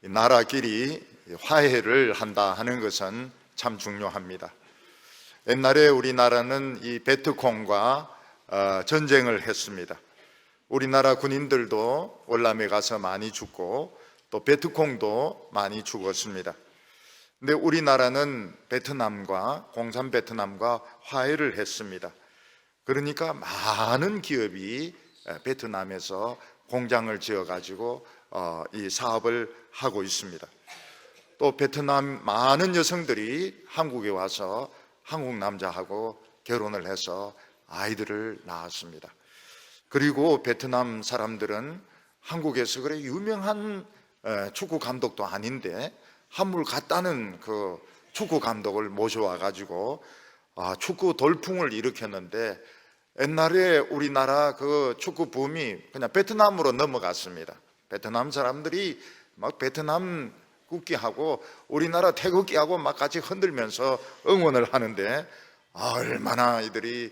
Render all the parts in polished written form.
나라끼리 화해를 한다 하는 것은 참 중요합니다. 옛날에 우리나라는 이 베트콩과 전쟁을 했습니다. 우리나라 군인들도 월남에 가서 많이 죽고 또 베트콩도 많이 죽었습니다. 근데 우리나라는 베트남과 공산 베트남과 화해를 했습니다. 그러니까 많은 기업이 베트남에서 공장을 지어 가지고 이 사업을 하고 있습니다. 또 베트남 많은 여성들이 한국에 와서 한국 남자하고 결혼을 해서 아이들을 낳았습니다. 그리고 베트남 사람들은 한국에서 그래 유명한 축구 감독도 아닌데 한물 갔다는 그 축구 감독을 모셔와 가지고 축구 돌풍을 일으켰는데, 옛날에 우리나라 그 축구 붐이 그냥 베트남으로 넘어갔습니다. 베트남 사람들이 막 베트남 국기하고 우리나라 태극기하고 막 같이 흔들면서 응원을 하는데 얼마나 이들이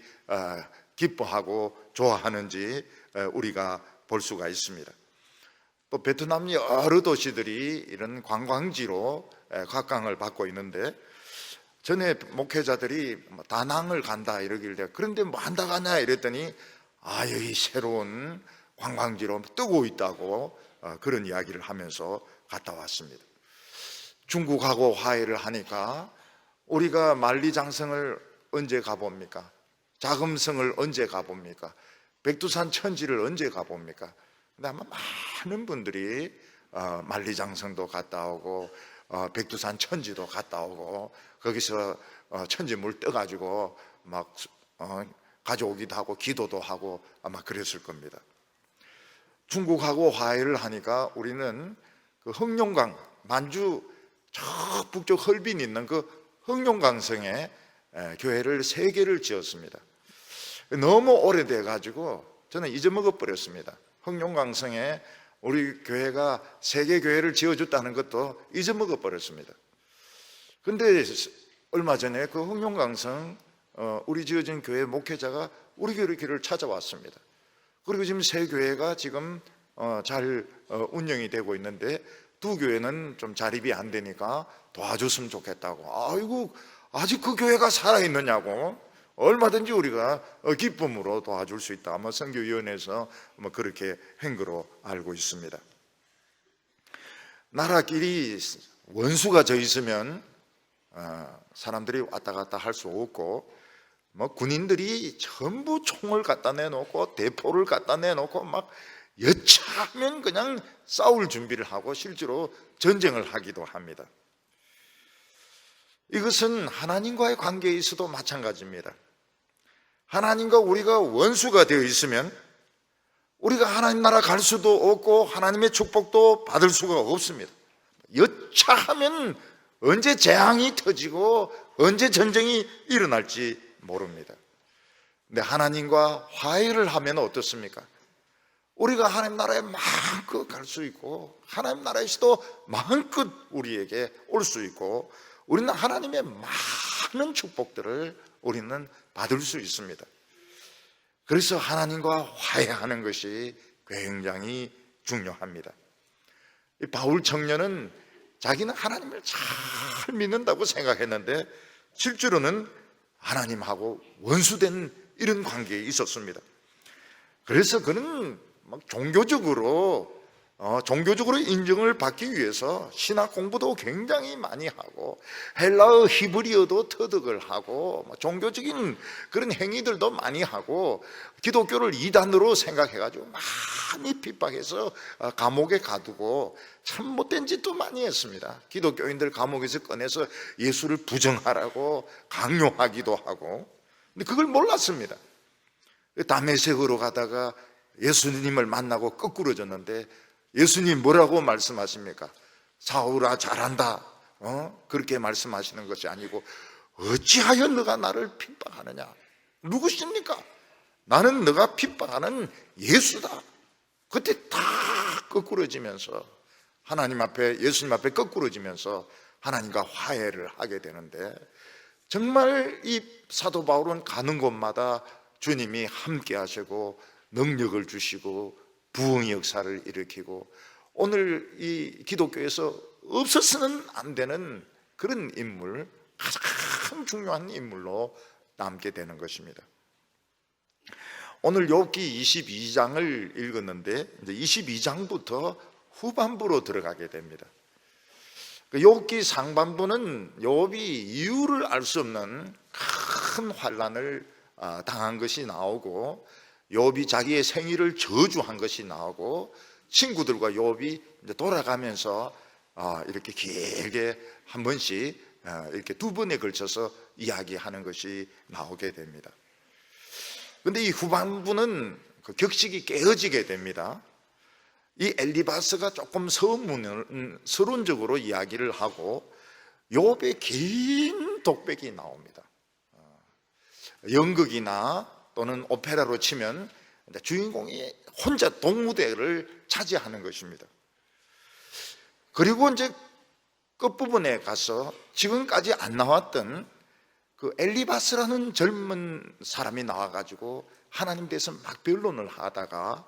기뻐하고 좋아하는지 우리가 볼 수가 있습니다. 또 베트남 여러 도시들이 이런 관광지로 각광을 받고 있는데, 전에 목회자들이 다낭을 간다 이러길래 그런데 뭐 한다 가냐 이랬더니 여기 새로운 관광지로 뜨고 있다고 그런 이야기를 하면서 갔다 왔습니다. 중국하고 화해를 하니까 우리가 만리장성을 언제 가봅니까? 자금성을 언제 가봅니까? 백두산 천지를 언제 가봅니까? 근데 아마 많은 분들이 만리장성도 갔다 오고 백두산 천지도 갔다 오고 거기서 천지물 떠가지고 막 가져오기도 하고 기도도 하고 아마 그랬을 겁니다. 중국하고 화해를 하니까 우리는 그 흑룡강, 만주 저 북쪽 헐빈 있는 그 흑룡강성에 교회를 3개를 지었습니다. 너무 오래돼 가지고 저는 잊어먹어 버렸습니다. 흑룡강성에 우리 교회가 3개 교회를 지어줬다는 것도 잊어먹어 버렸습니다. 근데 얼마 전에 그 흑룡강성 우리 지어진 교회 목회자가 우리 교회를 찾아왔습니다. 그리고 지금 3교회가 지금 잘 운영이 되고 있는데 2교회는 좀 자립이 안 되니까 도와줬으면 좋겠다고. 아이고, 아직 그 교회가 살아있느냐고. 얼마든지 우리가 기쁨으로 도와줄 수 있다. 아마 선교위원회에서 그렇게 한 거로 알고 있습니다. 나라끼리 원수가 져 있으면 사람들이 왔다 갔다 할 수 없고, 군인들이 전부 총을 갖다 내놓고 대포를 갖다 내놓고 막 여차하면 그냥 싸울 준비를 하고 실제로 전쟁을 하기도 합니다. 이것은 하나님과의 관계에 있어도 마찬가지입니다. 하나님과 우리가 원수가 되어 있으면 우리가 하나님 나라 갈 수도 없고 하나님의 축복도 받을 수가 없습니다. 여차하면 언제 재앙이 터지고 언제 전쟁이 일어날지 모릅니다. 근데 하나님과 화해를 하면 어떻습니까? 우리가 하나님 나라에 마음껏 갈 수 있고 하나님 나라에서도 마음껏 우리에게 올 수 있고 우리는 하나님의 많은 축복들을 우리는 받을 수 있습니다. 그래서 하나님과 화해하는 것이 굉장히 중요합니다. 바울 청년은 자기는 하나님을 잘 믿는다고 생각했는데 실제로는 하나님하고 원수된 이런 관계에 있었습니다. 그래서 그는 막 종교적으로 인정을 받기 위해서 신학 공부도 굉장히 많이 하고 헬라어 히브리어도 터득을 하고 종교적인 그런 행위들도 많이 하고 기독교를 이단으로 생각해가지고 많이 핍박해서 감옥에 가두고 참 못된 짓도 많이 했습니다. 기독교인들 감옥에서 꺼내서 예수를 부정하라고 강요하기도 하고. 근데 그걸 몰랐습니다. 다메섹으로 가다가 예수님을 만나고 거꾸로졌는데 예수님 뭐라고 말씀하십니까? 사울아 잘한다 그렇게 말씀하시는 것이 아니고 어찌하여 너가 나를 핍박하느냐? 누구십니까? 나는 너가 핍박하는 예수다. 그때 다 거꾸로지면서 하나님 앞에 예수님 앞에 거꾸로지면서 하나님과 화해를 하게 되는데, 정말 이 사도 바울은 가는 곳마다 주님이 함께 하시고 능력을 주시고 부흥의 역사를 일으키고 오늘 이 기독교에서 없어서는 안 되는 그런 인물, 가장 중요한 인물로 남게 되는 것입니다. 오늘 욥기 22장을 읽었는데 이제 22장부터 후반부로 들어가게 됩니다. 욥기 상반부는 욥이 이유를 알 수 없는 큰 환난을 당한 것이 나오고, 욥이 자기의 생일을 저주한 것이 나오고, 친구들과 욥이 이제 돌아가면서 이렇게 길게 한 번씩 이렇게 두 번에 걸쳐서 이야기하는 것이 나오게 됩니다. 그런데 이 후반부는 그 격식이 깨어지게 됩니다. 이 엘리바스가 조금 서론적으로 이야기를 하고 욥의 긴 독백이 나옵니다. 연극이나 또는 오페라로 치면 주인공이 혼자 동무대를 차지하는 것입니다. 그리고 이제 끝부분에 가서 지금까지 안 나왔던 그 엘리바스라는 젊은 사람이 나와가지고 하나님 대해서 막 변론을 하다가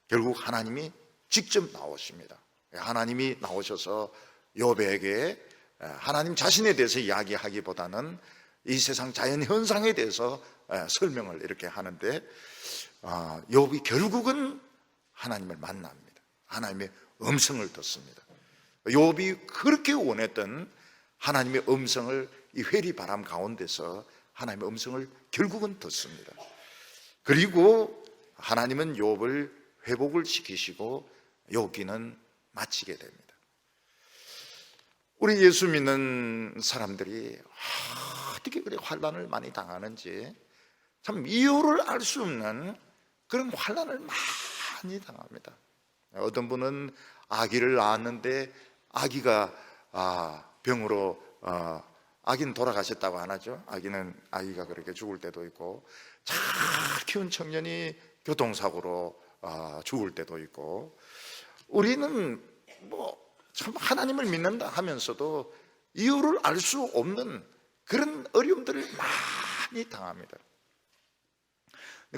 결국 하나님이 직접 나오십니다. 하나님이 나오셔서 욥에게 하나님 자신에 대해서 이야기하기보다는 이 세상 자연 현상에 대해서 설명을 이렇게 하는데, 욥이 결국은 하나님을 만납니다. 하나님의 음성을 듣습니다. 욥이 그렇게 원했던 하나님의 음성을 이 회리바람 가운데서 하나님의 음성을 결국은 듣습니다. 그리고 하나님은 욥을 회복을 시키시고 욥기는 마치게 됩니다. 우리 예수 믿는 사람들이 어떻게 그렇게 환난을 많이 당하는지 참 이유를 알 수 없는 그런 환난을 많이 당합니다. 어떤 분은 아기를 낳았는데 아기가 병으로 아기는 돌아가셨다고 안 하죠. 아기가 그렇게 죽을 때도 있고, 잘 키운 청년이 교통사고로 죽을 때도 있고, 우리는 참 하나님을 믿는다 하면서도 이유를 알 수 없는 그런 어려움들을 많이 당합니다.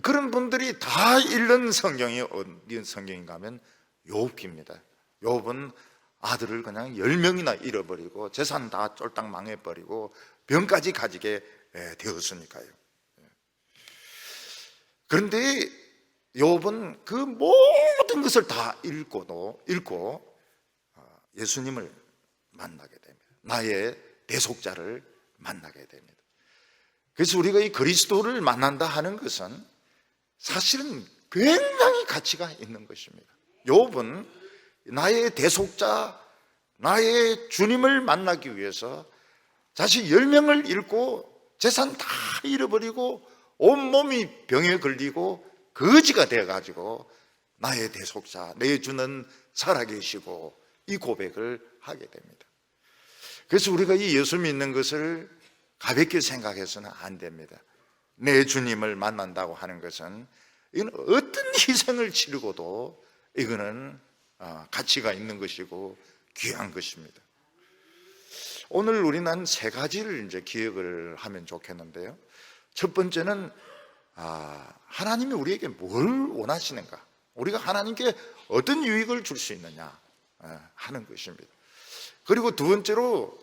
그런 분들이 다 읽는 성경이 어디 성경인가 하면 욥기입니다. 욥은 아들을 그냥 10명이나 잃어버리고 재산 다 쫄딱 망해버리고 병까지 가지게 되었으니까요. 그런데 욥은 그 모든 것을 다 읽고 예수님을 만나게 됩니다. 나의 대속자를 만나게 됩니다. 그래서 우리가 이 그리스도를 만난다 하는 것은 사실은 굉장히 가치가 있는 것입니다. 욥은 나의 대속자, 나의 주님을 만나기 위해서 자신 10명을 잃고 재산 다 잃어버리고 온몸이 병에 걸리고 거지가 되어가지고 나의 대속자, 내 주는 살아계시고 이 고백을 하게 됩니다. 그래서 우리가 이 예수 믿는 것을 가볍게 생각해서는 안 됩니다. 내 주님을 만난다고 하는 것은 이건 어떤 희생을 치르고도 이거는 가치가 있는 것이고 귀한 것입니다. 오늘 우리는 한 3가지를 이제 기억을 하면 좋겠는데요. 첫 번째는 하나님이 우리에게 뭘 원하시는가, 우리가 하나님께 어떤 유익을 줄 수 있느냐 하는 것입니다. 그리고 두 번째로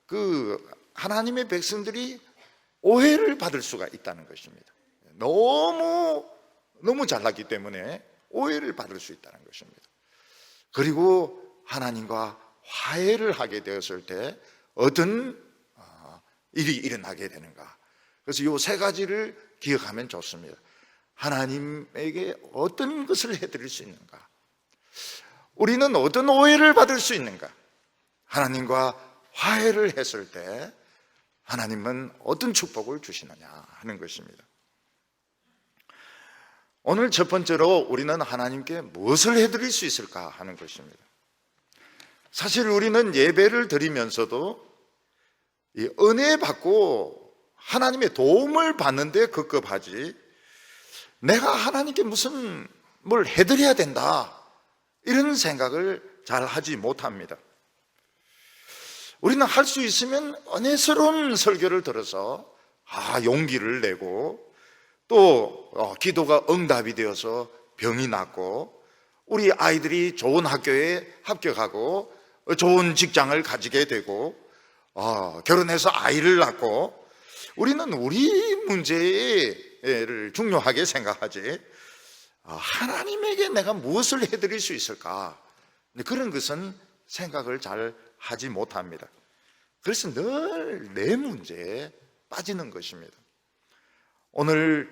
그 하나님의 백성들이 오해를 받을 수가 있다는 것입니다. 너무 잘났기 때문에 오해를 받을 수 있다는 것입니다. 그리고 하나님과 화해를 하게 되었을 때 어떤 일이 일어나게 되는가. 그래서 이 3가지를 기억하면 좋습니다. 하나님에게 어떤 것을 해드릴 수 있는가, 우리는 어떤 오해를 받을 수 있는가, 하나님과 화해를 했을 때 하나님은 어떤 축복을 주시느냐 하는 것입니다. 오늘 첫 번째로 우리는 하나님께 무엇을 해드릴 수 있을까 하는 것입니다. 사실 우리는 예배를 드리면서도 이 은혜 받고 하나님의 도움을 받는데 급급하지, 내가 하나님께 무슨 뭘 해드려야 된다 이런 생각을 잘 하지 못합니다. 우리는 할 수 있으면 은혜스러운 설교를 들어서 용기를 내고, 또 기도가 응답이 되어서 병이 낫고, 우리 아이들이 좋은 학교에 합격하고 좋은 직장을 가지게 되고 결혼해서 아이를 낳고 우리는 우리 문제를 중요하게 생각하지 하나님에게 내가 무엇을 해드릴 수 있을까? 그런 것은 생각을 잘 하지 못합니다. 그래서 늘 내 문제에 빠지는 것입니다. 오늘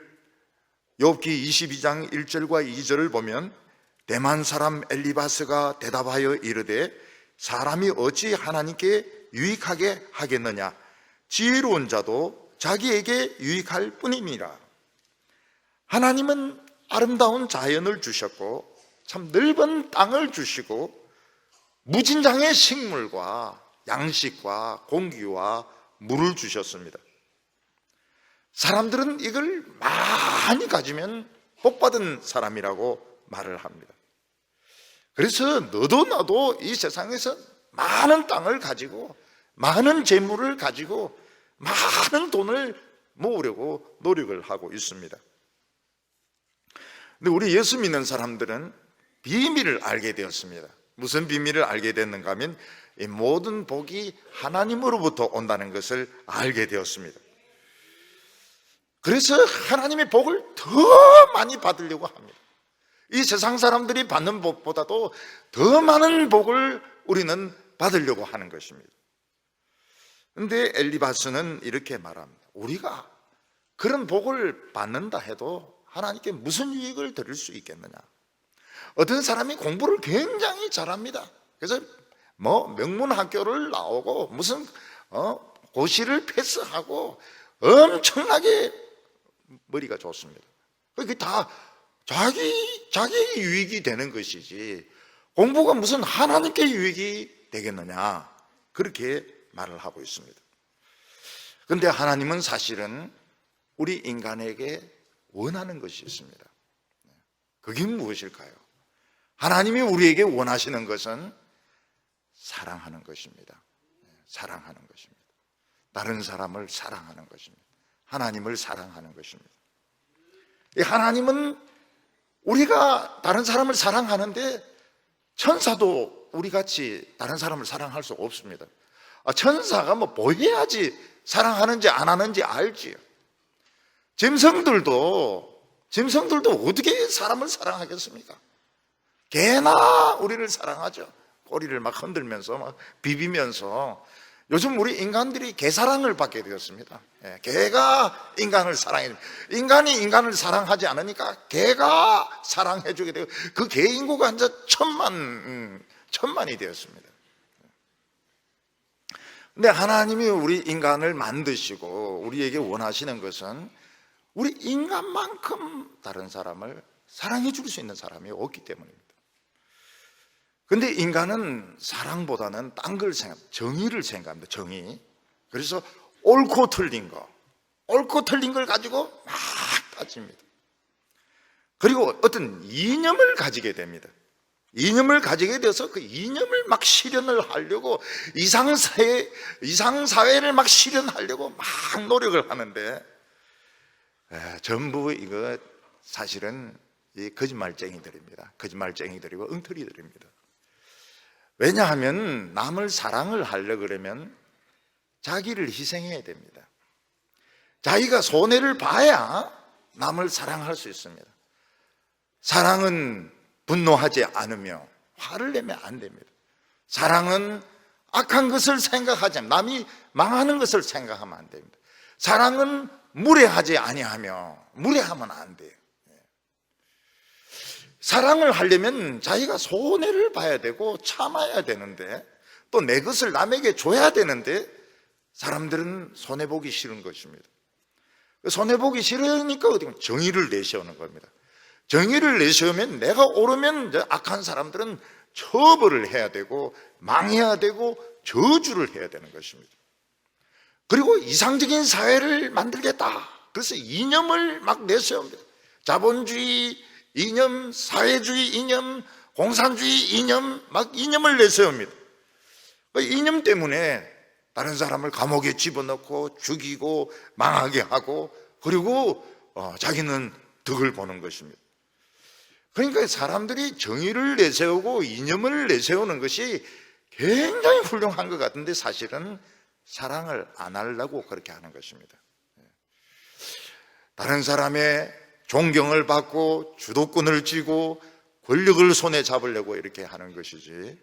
욥기 22장 1절과 2절을 보면 대만 사람 엘리바스가 대답하여 이르되 사람이 어찌 하나님께 유익하게 하겠느냐? 지혜로운 자도 자기에게 유익할 뿐이니라. 하나님은 아름다운 자연을 주셨고 참 넓은 땅을 주시고 무진장의 식물과 양식과 공기와 물을 주셨습니다. 사람들은 이걸 많이 가지면 복받은 사람이라고 말을 합니다. 그래서 너도 나도 이 세상에서 많은 땅을 가지고 많은 재물을 가지고 많은 돈을 모으려고 노력을 하고 있습니다. 근데 우리 예수 믿는 사람들은 비밀을 알게 되었습니다. 무슨 비밀을 알게 됐는가 하면 이 모든 복이 하나님으로부터 온다는 것을 알게 되었습니다. 그래서 하나님의 복을 더 많이 받으려고 합니다. 이 세상 사람들이 받는 복보다도 더 많은 복을 우리는 받으려고 하는 것입니다. 그런데 엘리바스는 이렇게 말합니다. 우리가 그런 복을 받는다 해도 하나님께 무슨 유익을 드릴 수 있겠느냐? 어떤 사람이 공부를 굉장히 잘합니다. 그래서 명문 학교를 나오고 무슨 고시를 패스하고 엄청나게 머리가 좋습니다. 그게 다 자기의 유익이 되는 것이지 공부가 무슨 하나님께 유익이 되겠느냐, 그렇게 말을 하고 있습니다. 그런데 하나님은 사실은 우리 인간에게 원하는 것이 있습니다. 그게 무엇일까요? 하나님이 우리에게 원하시는 것은 사랑하는 것입니다. 사랑하는 것입니다. 다른 사람을 사랑하는 것입니다. 하나님을 사랑하는 것입니다. 하나님은 우리가 다른 사람을 사랑하는데 천사도 우리같이 다른 사람을 사랑할 수 없습니다. 천사가 보여야지 사랑하는지 안 하는지 알지요. 짐승들도 어떻게 사람을 사랑하겠습니까? 개나 우리를 사랑하죠. 꼬리를 막 흔들면서 막 비비면서. 요즘 우리 인간들이 개사랑을 받게 되었습니다. 개가 인간을 사랑해, 인간이 인간을 사랑하지 않으니까 개가 사랑해 주게 되고 그 개 인구가 이제 천만이 되었습니다. 근데 하나님이 우리 인간을 만드시고 우리에게 원하시는 것은 우리 인간만큼 다른 사람을 사랑해 줄 수 있는 사람이 없기 때문입니다. 근데 인간은 사랑보다는 딴 걸 생각합니다. 정의를 생각합니다. 정의. 그래서 옳고 틀린 걸 가지고 막 따집니다. 그리고 어떤 이념을 가지게 됩니다. 이념을 가지게 돼서 그 이념을 막 실현을 하려고 이상사회를 막 실현하려고 막 노력을 하는데 전부 이거 사실은 이 거짓말쟁이들입니다. 거짓말쟁이들이고 엉터리들입니다. 왜냐하면 남을 사랑을 하려고 그러면 자기를 희생해야 됩니다. 자기가 손해를 봐야 남을 사랑할 수 있습니다. 사랑은 분노하지 않으며 화를 내면 안 됩니다. 사랑은 악한 것을 생각하지 않으면, 남이 망하는 것을 생각하면 안 됩니다. 사랑은 무례하지 아니하며 무례하면 안 돼요. 사랑을 하려면 자기가 손해를 봐야 되고 참아야 되는데, 또 내 것을 남에게 줘야 되는데 사람들은 손해보기 싫은 것입니다. 손해보기 싫으니까 정의를 내세우는 겁니다. 정의를 내세우면 내가 옳으면 악한 사람들은 처벌을 해야 되고 망해야 되고 저주를 해야 되는 것입니다. 그리고 이상적인 사회를 만들겠다, 그래서 이념을 막 내세웁니다. 자본주의 이념, 사회주의 이념, 공산주의 이념, 막 이념을 내세웁니다. 그 이념 때문에 다른 사람을 감옥에 집어넣고 죽이고 망하게 하고, 그리고 자기는 덕을 보는 것입니다. 그러니까 사람들이 정의를 내세우고 이념을 내세우는 것이 굉장히 훌륭한 것 같은데 사실은 사랑을 안 하려고 그렇게 하는 것입니다. 다른 사람의 존경을 받고 주도권을 쥐고 권력을 손에 잡으려고 이렇게 하는 것이지,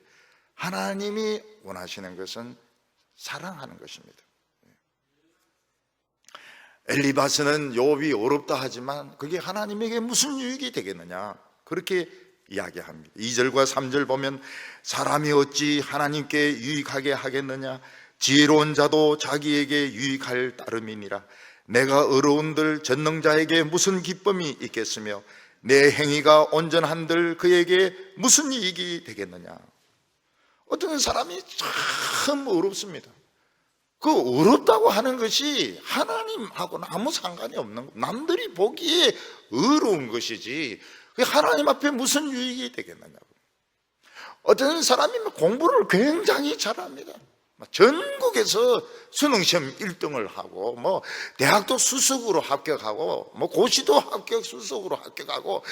하나님이 원하시는 것은 사랑하는 것입니다. 엘리바스는 욥이 어렵다 하지만 그게 하나님에게 무슨 유익이 되겠느냐, 그렇게 이야기합니다. 2절과 3절 보면 사람이 어찌 하나님께 유익하게 하겠느냐, 지혜로운 자도 자기에게 유익할 따름이니라. 내가 어려운들 전능자에게 무슨 기쁨이 있겠으며 내 행위가 온전한들 그에게 무슨 이익이 되겠느냐. 어떤 사람이 참 어렵습니다. 그 어렵다고 하는 것이 하나님하고는 아무 상관이 없는 거, 남들이 보기에 어려운 것이지 하나님 앞에 무슨 유익이 되겠느냐고. 어떤 사람이 공부를 굉장히 잘합니다. 전국에서 수능시험 1등을 하고 대학도 수석으로 합격하고 고시도 수석으로 합격하고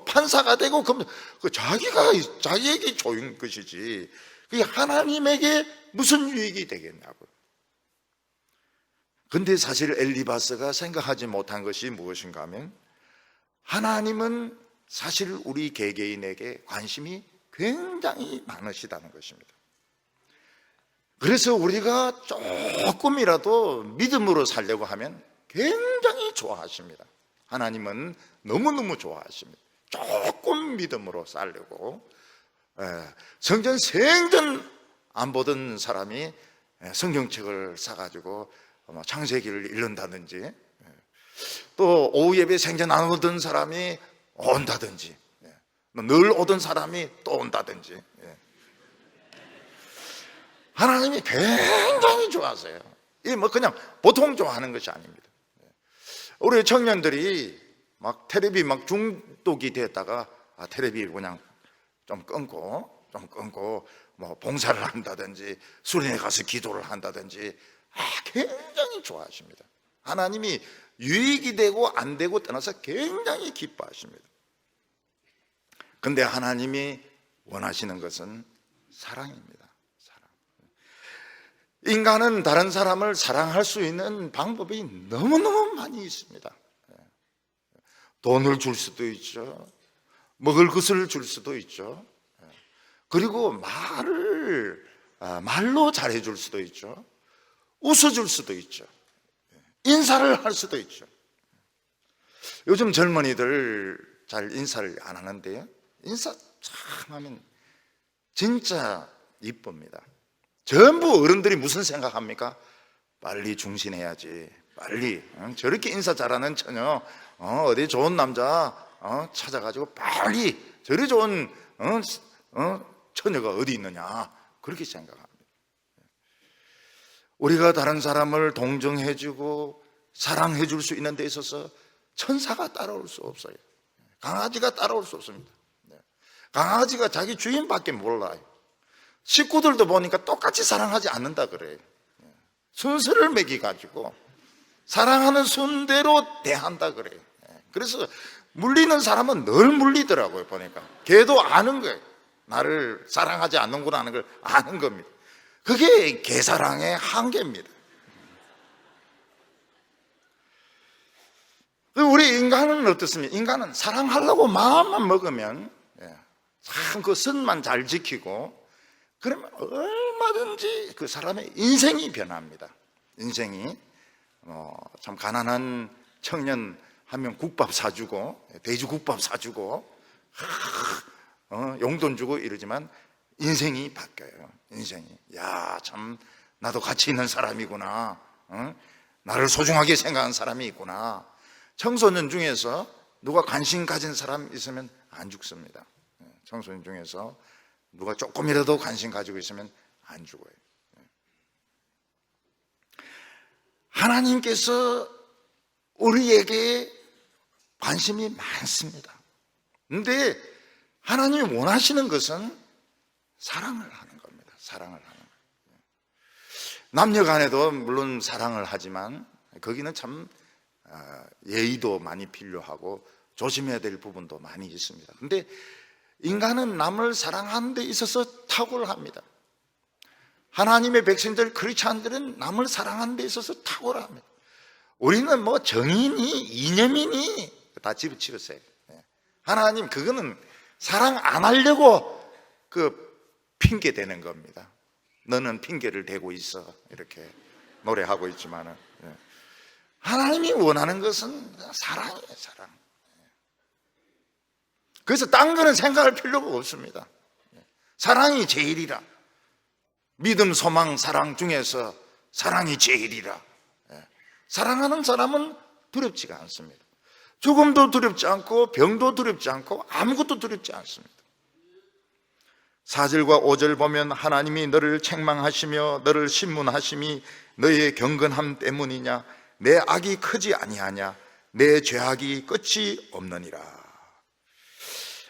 판사가 되고, 그럼 자기에게 좋은 것이지 그게 하나님에게 무슨 유익이 되겠냐고. 근데 사실 엘리바스가 생각하지 못한 것이 무엇인가 하면, 하나님은 사실 우리 개개인에게 관심이 굉장히 많으시다는 것입니다. 그래서 우리가 조금이라도 믿음으로 살려고 하면 굉장히 좋아하십니다. 하나님은 너무너무 좋아하십니다. 조금 믿음으로 살려고. 성전 생전 안 보던 사람이 성경책을 사가지고 창세기를 읽는다든지, 또 오후 예배 생전 안 오던 사람이 온다든지, 늘 오던 사람이 또 온다든지, 하나님이 굉장히 좋아하세요. 이게 그냥 보통 좋아하는 것이 아닙니다. 우리 청년들이 텔레비 중독이 됐다가 텔레비 그냥 좀 끊고 봉사를 한다든지 수련회 가서 기도를 한다든지 굉장히 좋아하십니다. 하나님이 유익이 되고 안 되고 떠나서 굉장히 기뻐하십니다. 그런데 하나님이 원하시는 것은 사랑입니다. 인간은 다른 사람을 사랑할 수 있는 방법이 너무너무 많이 있습니다. 돈을 줄 수도 있죠. 먹을 것을 줄 수도 있죠. 그리고 말로 잘해줄 수도 있죠. 웃어줄 수도 있죠. 인사를 할 수도 있죠. 요즘 젊은이들 잘 인사를 안 하는데요, 인사 참 하면 진짜 이쁩니다. 전부 어른들이 무슨 생각합니까? 빨리 중신해야지, 빨리 저렇게 인사 잘하는 처녀 어디 좋은 남자 찾아가지고 빨리, 저리 좋은 처녀가 어디 있느냐, 그렇게 생각합니다. 우리가 다른 사람을 동정해주고 사랑해줄 수 있는 데 있어서 천사가 따라올 수 없어요. 강아지가 따라올 수 없습니다. 강아지가 자기 주인밖에 몰라요. 식구들도 보니까 똑같이 사랑하지 않는다 그래요. 순서를 매기가지고 사랑하는 순대로 대한다 그래요. 그래서 물리는 사람은 늘 물리더라고요. 보니까 걔도 아는 거예요. 나를 사랑하지 않는구나 하는 걸 아는 겁니다. 그게 개사랑의 한계입니다. 우리 인간은 어떻습니까? 인간은 사랑하려고 마음만 먹으면 참 그 선만 잘 지키고 그러면 얼마든지 그 사람의 인생이 변합니다. 인생이 참 가난한 청년 한 명 국밥 사주고, 돼지국밥 사주고, 용돈 주고 이러지만 인생이 바뀌어요. 인생이, 야, 참 나도 가치 있는 사람이구나, 나를 소중하게 생각하는 사람이 있구나. 청소년 중에서 누가 관심 가진 사람 있으면 안 죽습니다. 청소년 중에서 누가 조금이라도 관심 가지고 있으면 안 죽어요. 하나님께서 우리에게 관심이 많습니다. 그런데 하나님이 원하시는 것은 사랑을 하는 겁니다. 사랑을 하는 거예요. 남녀 간에도 물론 사랑을 하지만 거기는 참 예의도 많이 필요하고 조심해야 될 부분도 많이 있습니다. 근데 인간은 남을 사랑하는 데 있어서 탁월합니다. 하나님의 백성들, 크리스찬들은 남을 사랑하는 데 있어서 탁월합니다. 우리는 뭐 정인이, 이념이니 다 집어치우세요. 하나님, 그거는 사랑 안 하려고 핑계 대는 겁니다. 너는 핑계를 대고 있어, 이렇게 노래하고 있지만은, 하나님이 원하는 것은 사랑이에요, 사랑. 그래서 딴 거는 생각할 필요가 없습니다. 사랑이 제일이라. 믿음, 소망, 사랑 중에서 사랑이 제일이라. 사랑하는 사람은 두렵지가 않습니다. 죽음도 두렵지 않고 병도 두렵지 않고 아무것도 두렵지 않습니다. 4절과 5절 보면 하나님이 너를 책망하시며 너를 신문하심이 너의 경건함 때문이냐, 내 악이 크지 아니하냐, 내 죄악이 끝이 없느니라.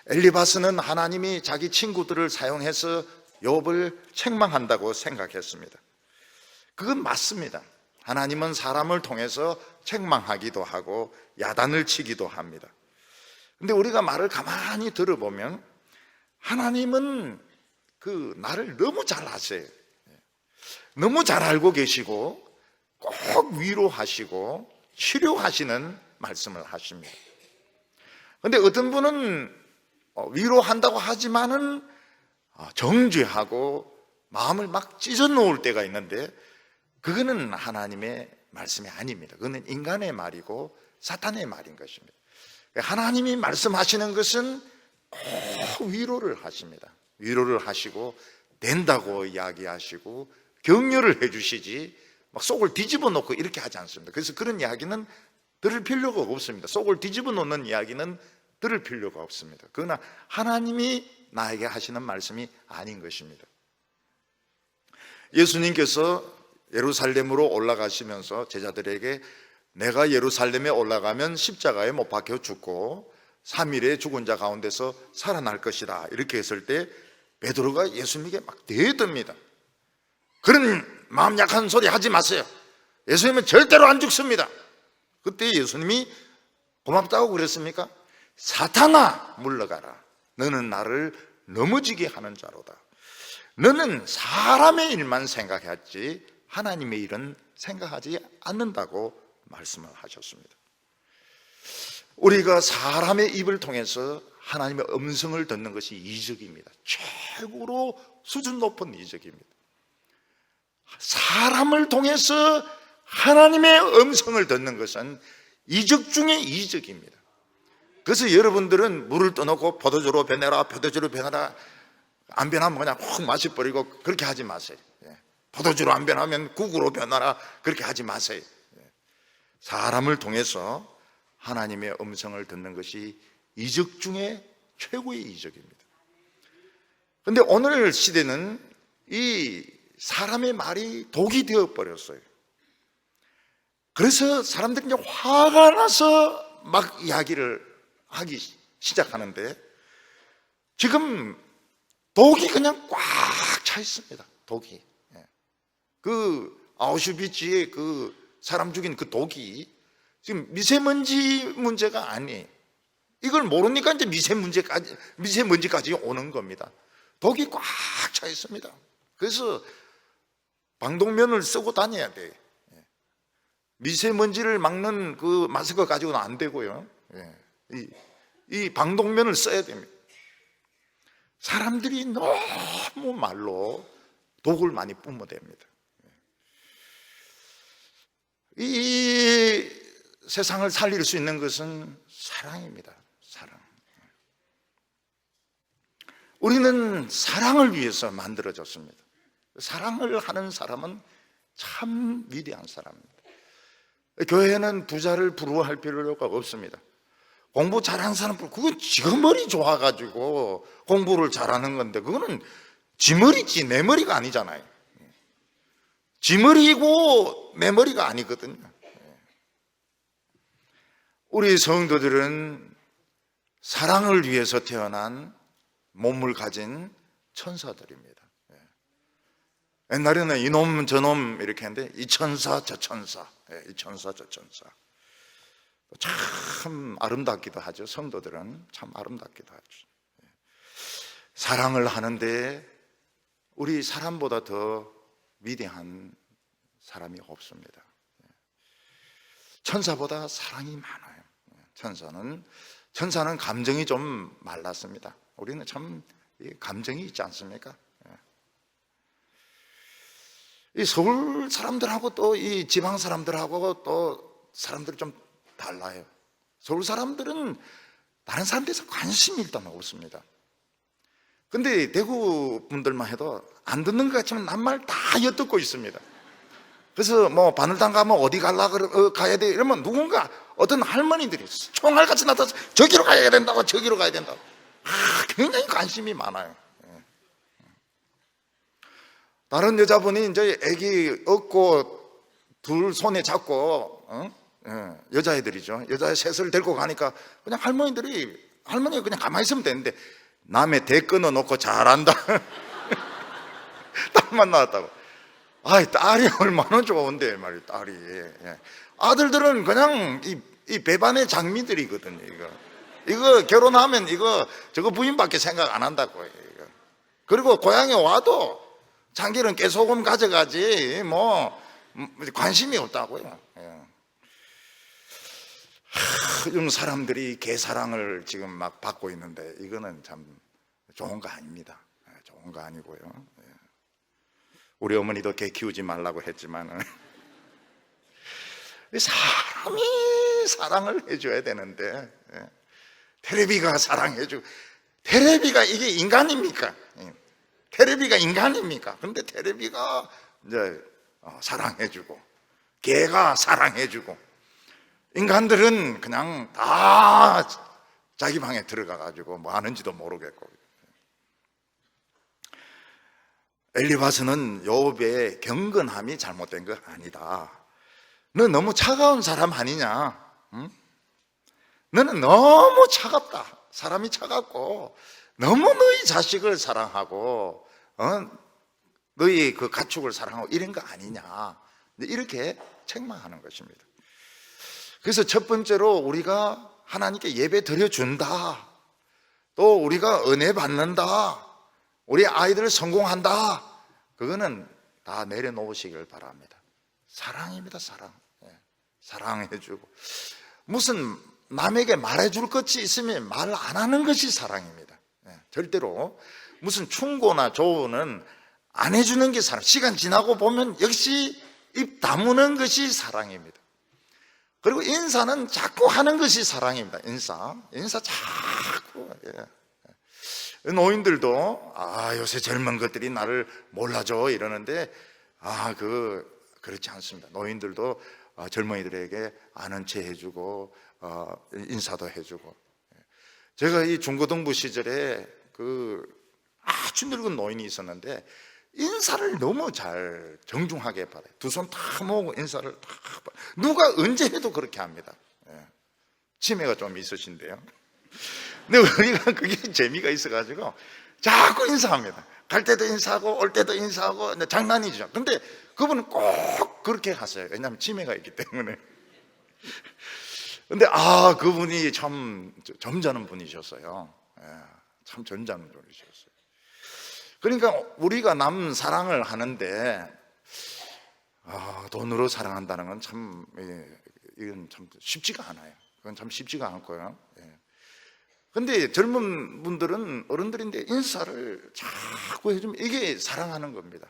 엘리바스는 하나님이 자기 친구들을 사용해서 욥을 책망한다고 생각했습니다. 그건 맞습니다. 하나님은 사람을 통해서 책망하기도 하고 야단을 치기도 합니다. 근데 우리가 말을 가만히 들어보면 하나님은 나를 너무 잘 아세요. 너무 잘 알고 계시고 꼭 위로하시고 치료하시는 말씀을 하십니다. 근데 어떤 분은 위로한다고 하지만은 정죄하고 마음을 막 찢어 놓을 때가 있는데, 그거는 하나님의 말씀이 아닙니다. 그거는 인간의 말이고 사탄의 말인 것입니다. 하나님이 말씀하시는 것은 꼭 위로를 하십니다. 위로를 하시고 된다고 이야기하시고 격려를 해주시지 막 속을 뒤집어 놓고 이렇게 하지 않습니다. 그래서 그런 이야기는 들을 필요가 없습니다. 속을 뒤집어 놓는 이야기는 들을 필요가 없습니다. 그러나 하나님이 나에게 하시는 말씀이 아닌 것입니다. 예수님께서 예루살렘으로 올라가시면서 제자들에게 내가 예루살렘에 올라가면 십자가에 못 박혀 죽고 3일에 죽은 자 가운데서 살아날 것이다, 이렇게 했을 때 베드로가 예수님에게 막 대듭니다. 그런 마음 약한 소리 하지 마세요. 예수님은 절대로 안 죽습니다. 그때 예수님이 고맙다고 그랬습니까? 사탄아 물러가라. 너는 나를 넘어지게 하는 자로다. 너는 사람의 일만 생각했지 하나님의 일은 생각하지 않는다고 말씀을 하셨습니다. 우리가 사람의 입을 통해서 하나님의 음성을 듣는 것이 이적입니다. 최고로 수준 높은 이적입니다. 사람을 통해서 하나님의 음성을 듣는 것은 이적 중에 이적입니다. 그래서 여러분들은 물을 떠놓고 포도주로 변해라, 포도주로 변해라, 안 변하면 그냥 훅 마셔버리고 그렇게 하지 마세요. 포도주로 안 변하면 국으로 변하라, 그렇게 하지 마세요. 사람을 통해서 하나님의 음성을 듣는 것이 이적 중에 최고의 이적입니다. 그런데 오늘 시대는 이 사람의 말이 독이 되어버렸어요. 그래서 사람들이 이제 화가 나서 막 이야기를 하기 시작하는데, 지금 독이 그냥 꽉 차 있습니다. 독이. 아우슈비츠의 사람 죽인 그 독이 지금 미세먼지 문제가 아니에요. 이걸 모르니까 이제 미세먼지까지 오는 겁니다. 독이 꽉 차 있습니다. 그래서 방독면을 쓰고 다녀야 돼요. 미세먼지를 막는 그 마스크 가지고는 안 되고요. 이 방독면을 써야 됩니다. 사람들이 너무 말로 독을 많이 뿜어댑니다. 이 세상을 살릴 수 있는 것은 사랑입니다. 사랑. 우리는 사랑을 위해서 만들어졌습니다. 사랑을 하는 사람은 참 위대한 사람입니다. 교회는 부자를 부러워할 필요가 없습니다. 공부 잘하는 사람, 그건 지가 머리 좋아가지고 공부를 잘하는 건데, 그거는 지 머리지 내 머리가 아니잖아요. 지 머리고 내 머리가 아니거든요. 우리 성도들은 사랑을 위해서 태어난 몸을 가진 천사들입니다. 옛날에는 이놈 저놈 이렇게 했는데 이 천사 저 천사, 이 천사 저 천사. 참 아름답기도 하죠. 성도들은 참 아름답기도 하죠. 사랑을 하는데 우리 사람보다 더 위대한 사람이 없습니다. 천사보다 사랑이 많아요. 천사는 감정이 좀 말랐습니다. 우리는 참 감정이 있지 않습니까? 이 서울 사람들하고 또 이 지방 사람들하고 또 사람들이 좀 달라요. 서울 사람들은 다른 사람들에서 관심이 일단 없습니다. 근데 대구 분들만 해도 안 듣는 것 같지만 남말 다 엿듣고 있습니다. 그래서 뭐 바늘당 가면 어디 가야 돼 이러면 누군가 어떤 할머니들이 총알같이 나타나서 저기로 가야 된다고, 저기로 가야 된다고. 굉장히 관심이 많아요. 다른 여자분이 이제 아기 업고 둘 손에 잡고 여자애들이죠. 여자애 셋을 데리고 가니까 그냥 할머니가 그냥 가만히 있으면 되는데 남의 대 끊어 놓고 잘한다. 딸만 나왔다고. 아이, 딸이 얼마나 좋은데 말이야, 딸이. 아들들은 그냥 이 배반의 장미들이거든요. 이거 결혼하면 저거 부인밖에 생각 안 한다고. 이거. 그리고 고향에 와도 장기는 깨소금 가져가지 뭐 관심이 없다고요. 요즘 사람들이 개사랑을 지금 막 받고 있는데 이거는 참 좋은 거 아닙니다. 좋은 거 아니고요. 우리 어머니도 개 키우지 말라고 했지만 사람이 사랑을 해줘야 되는데 테레비가 사랑해주고, 테레비가 이게 인간입니까? 테레비가 인간입니까? 근데 테레비가 이제 사랑해주고 개가 사랑해주고 인간들은 그냥 다 자기 방에 들어가가지고 뭐 하는지도 모르겠고. 엘리바스는 욥의 경건함이 잘못된 거 아니다. 너 너무 차가운 사람 아니냐? 응? 너는 너무 차갑다. 사람이 차갑고 너무 너희 자식을 사랑하고 너희 그 가축을 사랑하고 이런 거 아니냐, 이렇게 책망하는 것입니다. 그래서 첫 번째로 우리가 하나님께 예배 드려준다, 또 우리가 은혜 받는다, 우리 아이들 성공한다, 그거는 다 내려놓으시길 바랍니다. 사랑입니다. 사랑. 사랑해주고, 무슨 남에게 말해줄 것이 있으면 말 안 하는 것이 사랑입니다. 절대로 무슨 충고나 조언은 안 해주는 게 사랑. 시간 지나고 보면 역시 입 다무는 것이 사랑입니다. 그리고 인사는 자꾸 하는 것이 사랑입니다. 인사 자꾸. 노인들도 요새 젊은 것들이 나를 몰라줘 이러는데 그렇지 않습니다. 노인들도 젊은이들에게 아는 체 해주고 인사도 해주고. 제가 이 중고등부 시절에 아주 늙은 노인이 있었는데 인사를 너무 잘 정중하게 받아요. 두 손 다 모으고 인사를 다 받아요. 누가 언제 해도 그렇게 합니다. 치매가 좀 있으신데요. 근데 우리가 그게 재미가 있어가지고 자꾸 인사합니다. 갈 때도 인사하고 올 때도 인사하고 장난이죠. 근데 그분은 꼭 그렇게 하세요. 왜냐하면 치매가 있기 때문에. 근데 그분이 참 점잖은 분이셨어요. 참 점잖은 분이셨어요. 그러니까 우리가 남 사랑을 하는데 돈으로 사랑한다는 건 참 이건 참 쉽지가 않아요. 그건 참 쉽지가 않고요. 근데 젊은 분들은 어른들인데 인사를 자꾸 해주면 이게 사랑하는 겁니다.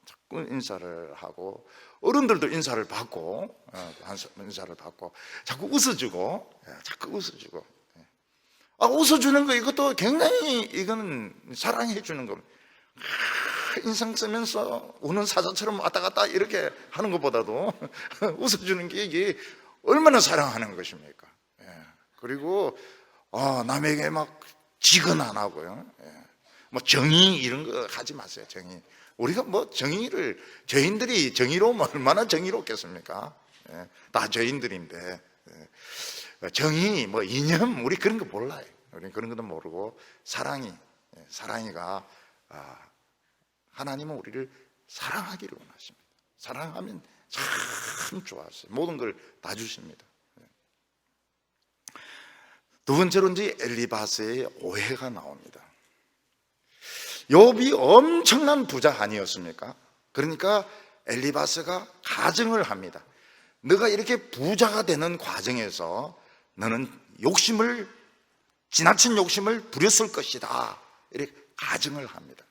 자꾸 인사를 하고, 어른들도 인사를 받고, 자꾸 웃어주고, 웃어주는 거 이것도 굉장히 이거는 사랑해 주는 겁니다. 인상 쓰면서 우는 사자처럼 왔다 갔다 이렇게 하는 것보다도 웃어주는 게 이게 얼마나 사랑하는 것입니까? 그리고 남에게 막 직언 안 하고요. 뭐 정의 이런 거 하지 마세요. 정의. 우리가 뭐 정의를, 죄인들이 정의로우면 얼마나 정의롭겠습니까? 다 죄인들인데. 정의, 뭐 이념, 우리 그런 거 몰라요. 우리 그런 것도 모르고 사랑이가 하나님은 우리를 사랑하기를 원하십니다. 사랑하면 참 좋았어요. 모든 걸 다 주십니다. 두 번째로 이제 엘리바스의 오해가 나옵니다. 욥이 엄청난 부자 아니었습니까? 그러니까 엘리바스가 가정을 합니다. 너가 이렇게 부자가 되는 과정에서 너는 지나친 욕심을 부렸을 것이다, 이렇게 가정을 합니다.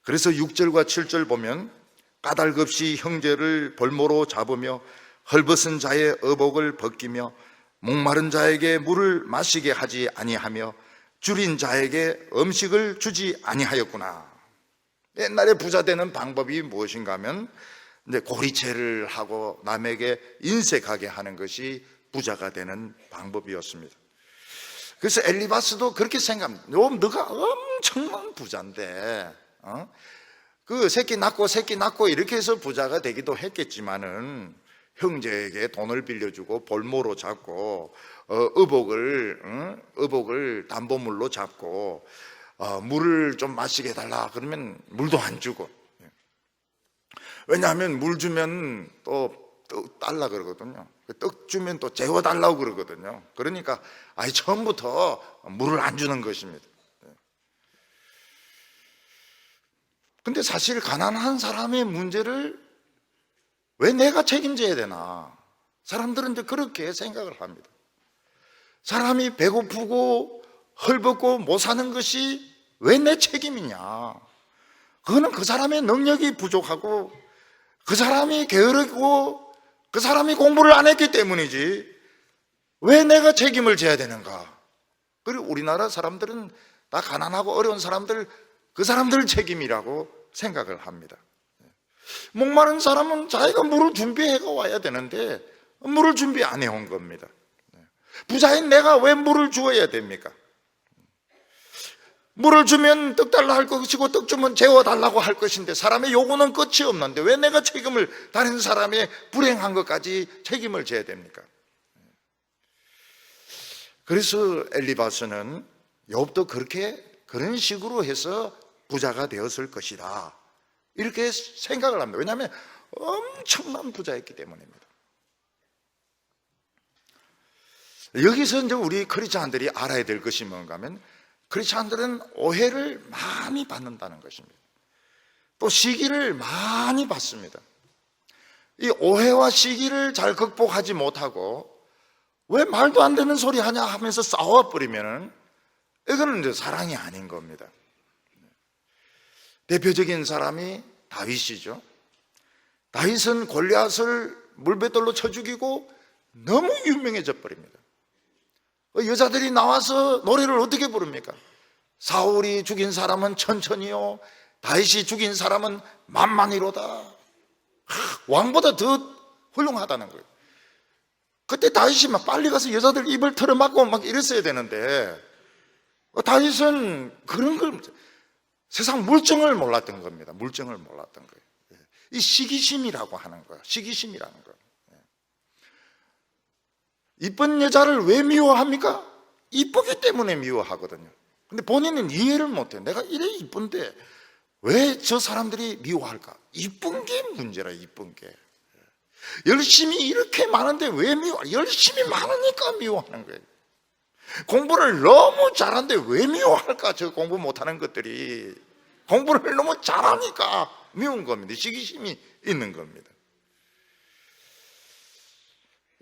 그래서 6절과 7절 보면 까닭없이 형제를 볼모로 잡으며 헐벗은 자의 의복을 벗기며 목마른 자에게 물을 마시게 하지 아니하며 줄인 자에게 음식을 주지 아니하였구나. 옛날에 부자 되는 방법이 무엇인가 하면 이제 고리채를 하고 남에게 인색하게 하는 것이 부자가 되는 방법이었습니다. 그래서 엘리바스도 그렇게 생각합니다. 너가 엄청난 부자인데 그 새끼 낳고 이렇게 해서 부자가 되기도 했겠지만은 형제에게 돈을 빌려주고 볼모로 잡고 의복을 담보물로 잡고 물을 좀 마시게 해달라 그러면 물도 안 주고, 왜냐하면 물 주면 또 떡 달라 그러거든요. 떡 주면 또 재워달라고 그러거든요. 그러니까 처음부터 물을 안 주는 것입니다. 근데 사실 가난한 사람의 문제를 왜 내가 책임져야 되나? 사람들은 이제 그렇게 생각을 합니다. 사람이 배고프고 헐벗고 못 사는 것이 왜 내 책임이냐? 그거는 그 사람의 능력이 부족하고 그 사람이 게으르고 그 사람이 공부를 안 했기 때문이지 왜 내가 책임을 져야 되는가? 그리고 우리나라 사람들은 다 가난하고 어려운 사람들, 그 사람들 책임이라고 생각을 합니다. 목마른 사람은 자기가 물을 준비해 와야 되는데 물을 준비 안 해온 겁니다. 부자인 내가 왜 물을 주어야 됩니까? 물을 주면 떡 달라 할 것이고 떡 주면 재워달라고 할 것인데 사람의 요구는 끝이 없는데 왜 내가 책임을, 다른 사람의 불행한 것까지 책임을 져야 됩니까? 그래서 엘리바스는 욥도 그런 식으로 해서 부자가 되었을 것이다, 이렇게 생각을 합니다. 왜냐하면 엄청난 부자였기 때문입니다. 여기서 이제 우리 크리스찬들이 알아야 될 것이 뭔가 하면, 크리스찬들은 오해를 많이 받는다는 것입니다. 또 시기를 많이 받습니다. 이 오해와 시기를 잘 극복하지 못하고 왜 말도 안 되는 소리 하냐 하면서 싸워버리면 이거는 이제 사랑이 아닌 겁니다. 대표적인 사람이 다윗이죠. 다윗은 골리앗을 물배돌로 쳐 죽이고 너무 유명해져 버립니다. 여자들이 나와서 노래를 어떻게 부릅니까? 사울이 죽인 사람은 천천히요, 다윗이 죽인 사람은 만만히로다. 왕보다 더 훌륭하다는 거예요. 그때 다윗이 막 빨리 가서 여자들 입을 털어막고 막 이랬어야 되는데 다윗은 그런 걸, 세상 물정을 몰랐던 겁니다. 물정을 몰랐던 거예요. 이 시기심이라고 하는 거예요. 시기심이라는 거예요. 이쁜 여자를 왜 미워합니까? 이쁘기 때문에 미워하거든요. 근데 본인은 이해를 못해요. 내가 이래 이쁜데 왜 저 사람들이 미워할까? 이쁜 게 문제라, 이쁜 게. 열심히 이렇게 많은데 왜 미워? 열심히 많으니까 미워하는 거예요. 공부를 너무 잘하는데 왜 미워할까? 저 공부 못하는 것들이. 공부를 너무 잘하니까 미운 겁니다. 시기심이 있는 겁니다.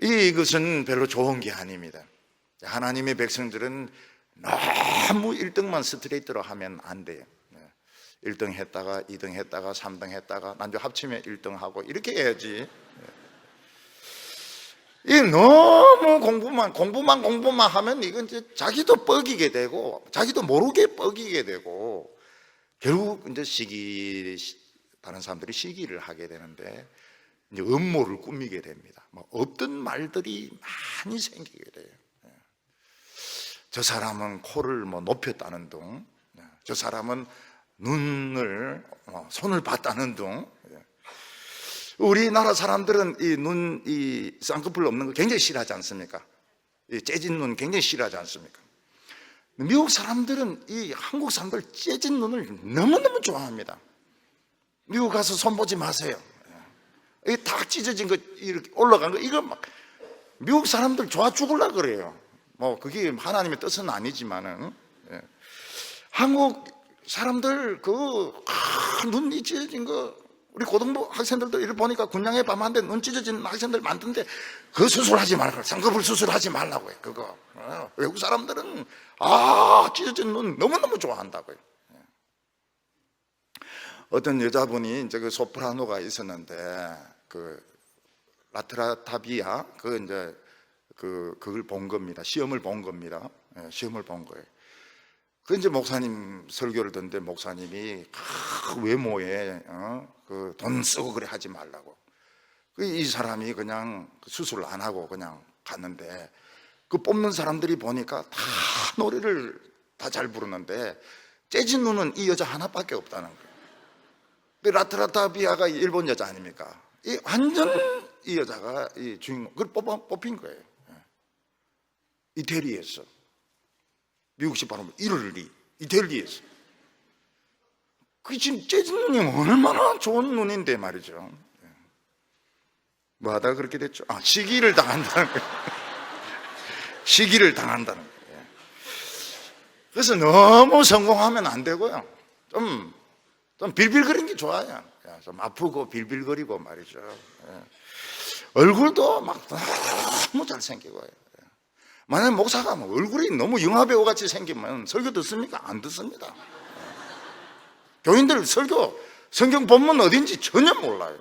이것은 별로 좋은 게 아닙니다. 하나님의 백성들은 너무 1등만 스트레이트로 하면 안 돼요. 1등 했다가 2등 했다가 3등 했다가 난주 합치면 1등 하고 이렇게 해야지. 이 너무 공부만 하면 이건 이제 자기도 뻐기게 되고 자기도 모르게 뻐기게 되고 결국 이제 다른 사람들이 시기를 하게 되는데 이제 음모를 꾸미게 됩니다. 없던 말들이 많이 생기게 돼요. 저 사람은 코를 높였다는 둥, 저 사람은 손을 봤다는 둥. 우리나라 사람들은 이 쌍꺼풀 없는 거 굉장히 싫어하지 않습니까? 이 째진 눈 굉장히 싫어하지 않습니까? 미국 사람들은 이 한국 사람들 째진 눈을 너무너무 좋아합니다. 미국 가서 손 보지 마세요. 이게 다 찢어진 거, 이렇게 올라간 거, 이거 막 미국 사람들 좋아 죽으려고 그래요. 뭐 그게 하나님의 뜻은 아니지만은, 예. 한국 사람들 눈이 찢어진 거, 우리 고등부 학생들도 이를 보니까 군량에 밤한데 눈 찢어진 학생들 많던데 그 수술하지 말라고, 쌍꺼풀 수술하지 말라고 해. 그거 외국 사람들은 찢어진 눈 너무너무 좋아한다고요. 어떤 여자분이 이제 그 소프라노가 있었는데 그 라트라타비아 그걸 본 겁니다. 시험을 본 겁니다. 시험을 본 거예요. 그 이제 목사님 설교를 듣는데 목사님이 외모에 그 돈 쓰고 그래 하지 말라고. 이 사람이 그냥 수술을 안 하고 그냥 갔는데 그 뽑는 사람들이 보니까 다 노래를 다 잘 부르는데 재진 눈은 이 여자 하나밖에 없다는 거예요. 라트라타비아가 일본 여자 아닙니까? 완전 이 여자가 이 주인공, 그걸 뽑힌 거예요. 이태리에서. 미국식 발음으로 이태리에서. 그게 지금 재진 눈이 얼마나 좋은 눈인데 말이죠. 뭐 하다가 그렇게 됐죠? 시기를 당한다는 거예요. 시기를 당한다는 거예요. 그래서 너무 성공하면 안 되고요. 좀 빌빌거리는 게 좋아요. 좀 아프고 빌빌거리고 말이죠. 얼굴도 막 너무 잘생기고. 만약 목사가 얼굴이 너무 영화배우 같이 생기면 설교 듣습니까? 안 듣습니다. 교인들 성경 본문 어딘지 전혀 몰라요.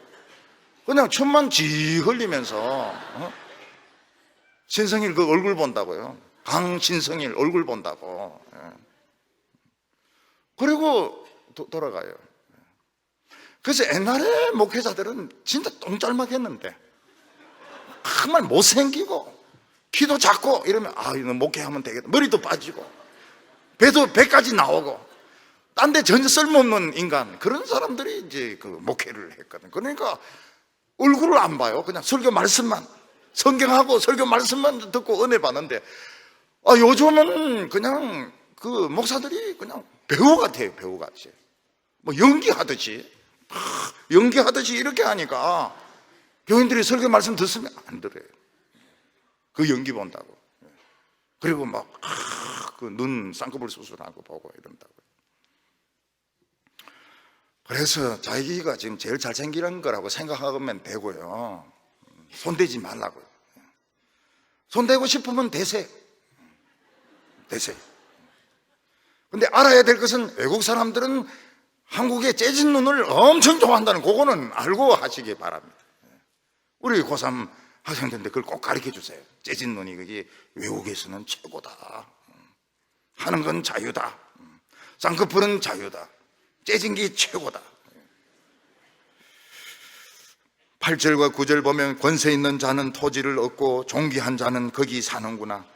그냥 천만 지 흘리면서 신성일 그 얼굴 본다고요. 강신성일 얼굴 본다고. 그리고 돌아가요. 그래서 옛날에 목회자들은 진짜 똥짤막했는데 정말 못생기고 키도 작고 이러면 이거 목회하면 되겠다. 머리도 빠지고 배까지 나오고 딴 데 전혀 쓸모없는 인간, 그런 사람들이 이제 그 목회를 했거든. 그러니까 얼굴을 안 봐요. 그냥 설교 말씀만, 성경하고 설교 말씀만 듣고 은혜 받는데 요즘은 그냥 그 목사들이 그냥 배우 같아요. 배우같이 뭐 연기하듯이 이렇게 하니까 교인들이 설교 말씀 듣으면 안 들어요. 그 연기 본다고. 그리고 막 그 눈 쌍꺼풀 수술하고 보고 이런다고. 그래서 자기가 지금 제일 잘생기는 거라고 생각하면 되고요. 손대지 말라고요. 손대고 싶으면 대세요. 근데 알아야 될 것은 외국 사람들은 한국의 재진 눈을 엄청 좋아한다는, 그거는 알고 하시기 바랍니다. 우리 고3 학생들인데 그걸 꼭 가르쳐 주세요. 재진 눈이 그게 외국에서는 최고다. 하는 건 자유다. 쌍꺼풀은 자유다. 재진 게 최고다. 8절과 9절 보면 권세 있는 자는 토지를 얻고 존귀한 자는 거기 사는구나.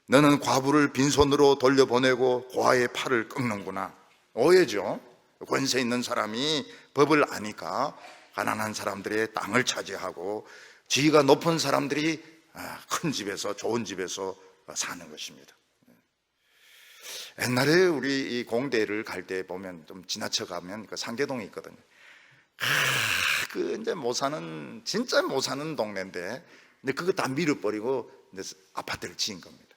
너는 과부를 빈손으로 돌려보내고 고아의 팔을 꺾는구나. 오해죠. 권세 있는 사람이 법을 아니까 가난한 사람들의 땅을 차지하고 지위가 높은 사람들이 큰 집에서, 좋은 집에서 사는 것입니다. 옛날에 우리 이 공대를 갈 때 보면 좀 지나쳐 가면 그 상계동이 있거든요. 이제 진짜 못 사는 동네인데, 근데 그거 다 밀어버리고 이제 아파트를 지은 겁니다.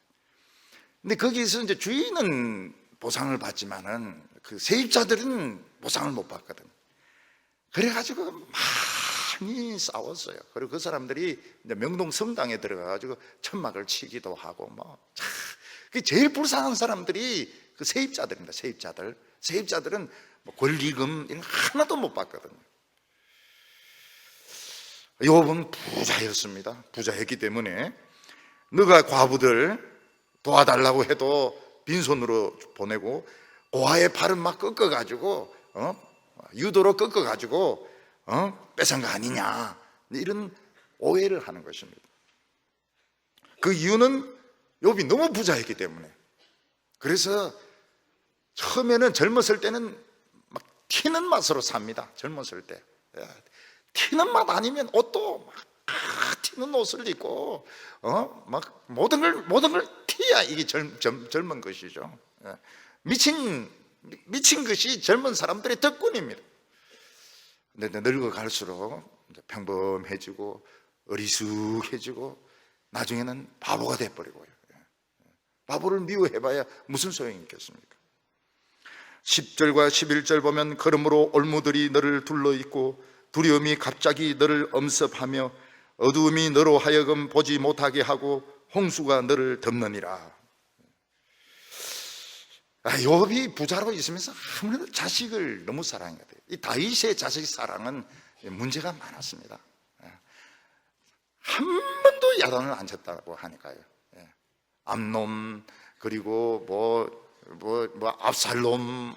근데 거기서 이제 주인은 보상을 받지만은 그 세입자들은 보상을 못 받거든요. 그래가지고 많이 싸웠어요. 그리고 그 사람들이 이제 명동 성당에 들어가가지고 천막을 치기도 하고 그 제일 불쌍한 사람들이 그 세입자들입니다. 세입자들은 뭐 권리금 이런 거 하나도 못 받거든요. 욥은 부자였습니다. 부자였기 때문에 너가 과부들 도와달라고 해도 빈손으로 보내고 고아의 팔은 막 꺾어가지고 유도로 꺾어가지고 뺏은 거 아니냐, 이런 오해를 하는 것입니다. 그 이유는 욥이 너무 부자였기 때문에. 그래서 처음에는 젊었을 때는 막 튀는 맛으로 삽니다. 젊었을 때 튀는 맛 아니면 옷도 막 튀는 옷을 입고 막 모든 걸 티야. 이게 젊은 것이죠. 미친 것이 젊은 사람들의 특권입니다. 근데 늙어갈수록 평범해지고 어리숙해지고 나중에는 바보가 돼버리고요. 바보를 미워해봐야 무슨 소용이 있겠습니까? 10절과 11절 보면 그러므로 올무들이 너를 둘러있고 두려움이 갑자기 너를 엄습하며 어두움이 너로 하여금 보지 못하게 하고 홍수가 너를 덮느니라. 욥이 부자로 있으면서 아무래도 자식을 너무 사랑해야 돼요. 이 다윗의 자식 사랑은 문제가 많았습니다. 한 번도 야단을 안 쳤다고 하니까요. 암논, 그리고 압살롬,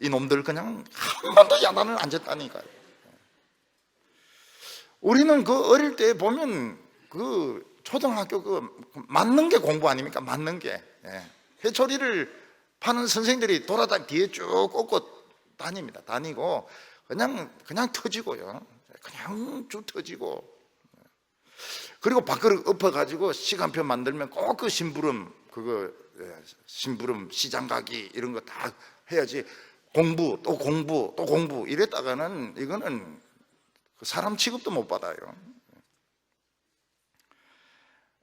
이놈들 그냥 한 번도 야단을 안 쳤다니까요. 우리는 그 어릴 때 보면 그 초등학교 그 맞는 게 공부 아닙니까? 맞는 게. 회초리를 파는 선생들이 뒤에 쭉 꽂고 다닙니다. 다니고 그냥 터지고요. 그냥 쭉 터지고. 그리고 밥그릇 엎어가지고 시간표 만들면 꼭 그 심부름 시장 가기 이런 거 다 해야지. 공부 또 공부 이랬다가는 이거는 사람 취급도 못 받아요.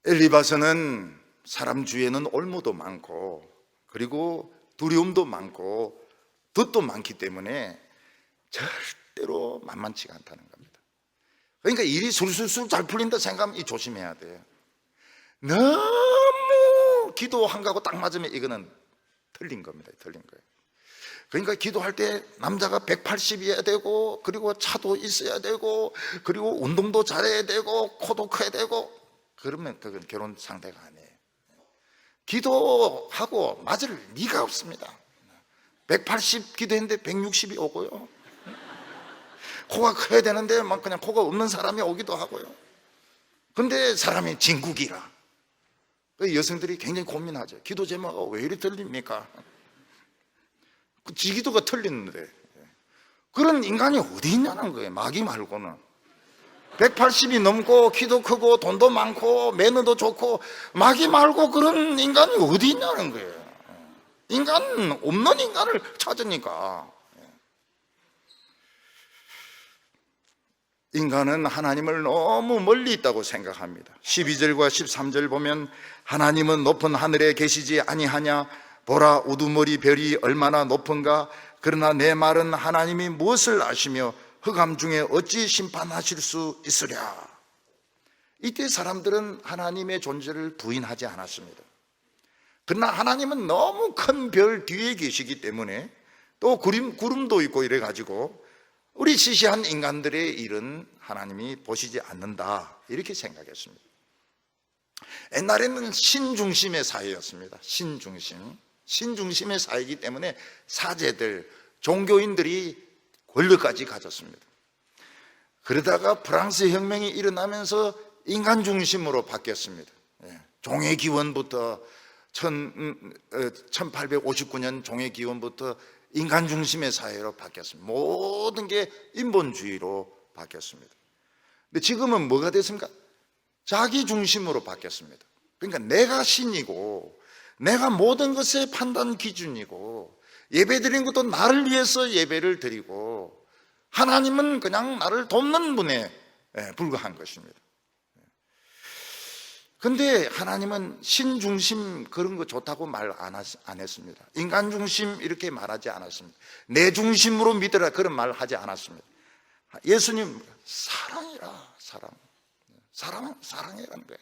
엘리바스는 사람 주위에는 올무도 많고 그리고 두려움도 많고 덫도 많기 때문에 절대로 만만치가 않다는 겁니다. 그러니까 일이 술술술 잘 풀린다 생각하면 조심해야 돼요. 너무 기도한 거하고 딱 맞으면 이거는 틀린 겁니다. 틀린 거예요. 그러니까 기도할 때 남자가 180이어야 되고 그리고 차도 있어야 되고 그리고 운동도 잘해야 되고 코도 커야 되고 그러면 그건 결혼 상대가 아니에요. 기도하고 맞을 리가 없습니다. 180 기도했는데 160이 오고요. 코가 커야 되는데 막 그냥 코가 없는 사람이 오기도 하고요. 근데 사람이 진국이라 여성들이 굉장히 고민하죠. 기도 제목가 왜 이리 틀립니까? 지 기도가 틀리는데 그런 인간이 어디 있냐는 거예요. 마귀 말고는 180이 넘고 키도 크고 돈도 많고 매너도 좋고 마귀 말고 그런 인간이 어디 있냐는 거예요. 인간 없는 인간을 찾으니까. 인간은 하나님을 너무 멀리 있다고 생각합니다. 12절과 13절 보면 하나님은 높은 하늘에 계시지 아니하냐 보라 우두머리 별이 얼마나 높은가 그러나 내 말은 하나님이 무엇을 아시며 흑암 중에 어찌 심판하실 수 있으랴. 이때 사람들은 하나님의 존재를 부인하지 않았습니다. 그러나 하나님은 너무 큰 별 뒤에 계시기 때문에 또 구름도 있고 이래가지고 우리 시시한 인간들의 일은 하나님이 보시지 않는다 이렇게 생각했습니다. 옛날에는 신중심의 사회였습니다. 신중심의 사회이기 때문에 사제들, 종교인들이 권력까지 가졌습니다. 그러다가 프랑스 혁명이 일어나면서 인간 중심으로 바뀌었습니다. 종의 기원부터 1859년 종의 기원부터 인간 중심의 사회로 바뀌었습니다. 모든 게 인본주의로 바뀌었습니다. 근데 지금은 뭐가 됐습니까? 자기 중심으로 바뀌었습니다. 그러니까 내가 신이고 내가 모든 것의 판단 기준이고 예배 드리는 것도 나를 위해서 예배를 드리고 하나님은 그냥 나를 돕는 분에 불과한 것입니다. 근데 하나님은 신중심 그런 거 좋다고 말 안 했습니다. 인간 중심 이렇게 말하지 않았습니다. 내 중심으로 믿으라 그런 말 하지 않았습니다. 예수님 사랑이라 사랑이라는 거예요.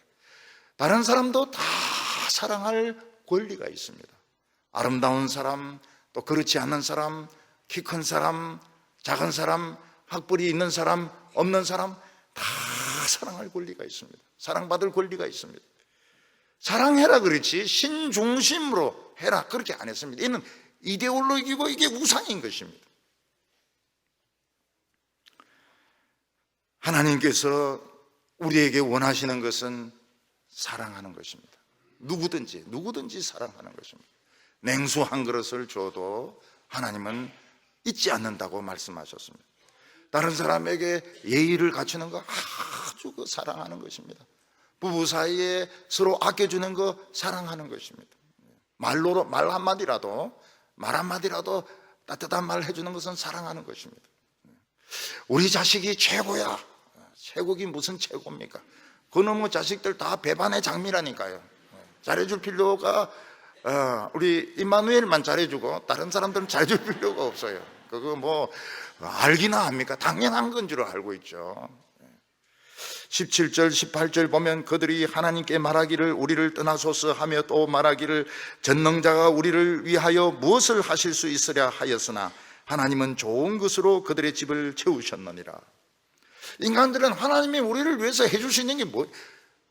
다른 사람도 다 사랑할 권리가 있습니다. 아름다운 사람, 또 그렇지 않은 사람, 키 큰 사람, 작은 사람, 학벌이 있는 사람, 없는 사람 다 사랑할 권리가 있습니다. 사랑받을 권리가 있습니다. 사랑해라 그렇지 신중심으로 해라 그렇게 안 했습니다. 이는 이데올로기고 이게 우상인 것입니다. 하나님께서 우리에게 원하시는 것은 사랑하는 것입니다. 누구든지 사랑하는 것입니다. 냉수 한 그릇을 줘도 하나님은 잊지 않는다고 말씀하셨습니다. 다른 사람에게 예의를 갖추는 거 아주 사랑하는 것입니다. 부부 사이에 서로 아껴주는 거 사랑하는 것입니다. 말 한마디라도 따뜻한 말 해주는 것은 사랑하는 것입니다. 우리 자식이 최고야. 최고기 무슨 최고입니까? 그놈의 자식들 다 배반의 장미라니까요. 잘해줄 필요가 우리 임마누엘만 잘해주고 다른 사람들은 잘해줄 필요가 없어요. 그거 뭐 알기나 합니까? 당연한 건 줄 알고 있죠. 17절 18절 보면 그들이 하나님께 말하기를 우리를 떠나소서 하며 또 말하기를 전능자가 우리를 위하여 무엇을 하실 수 있으랴 하였으나 하나님은 좋은 것으로 그들의 집을 채우셨느니라. 인간들은 하나님이 우리를 위해서 해줄 수 있는 게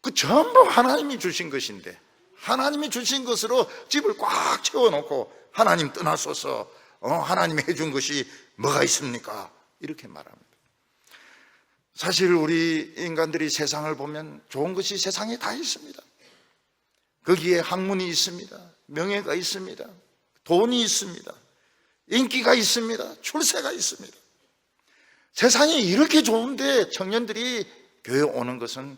그 전부 하나님이 주신 것인데, 하나님이 주신 것으로 집을 꽉 채워놓고 하나님 떠나소서, 하나님이 해준 것이 뭐가 있습니까? 이렇게 말합니다. 사실 우리 인간들이 세상을 보면 좋은 것이 세상에 다 있습니다. 거기에 학문이 있습니다. 명예가 있습니다. 돈이 있습니다. 인기가 있습니다. 출세가 있습니다. 세상이 이렇게 좋은데 청년들이 교회 오는 것은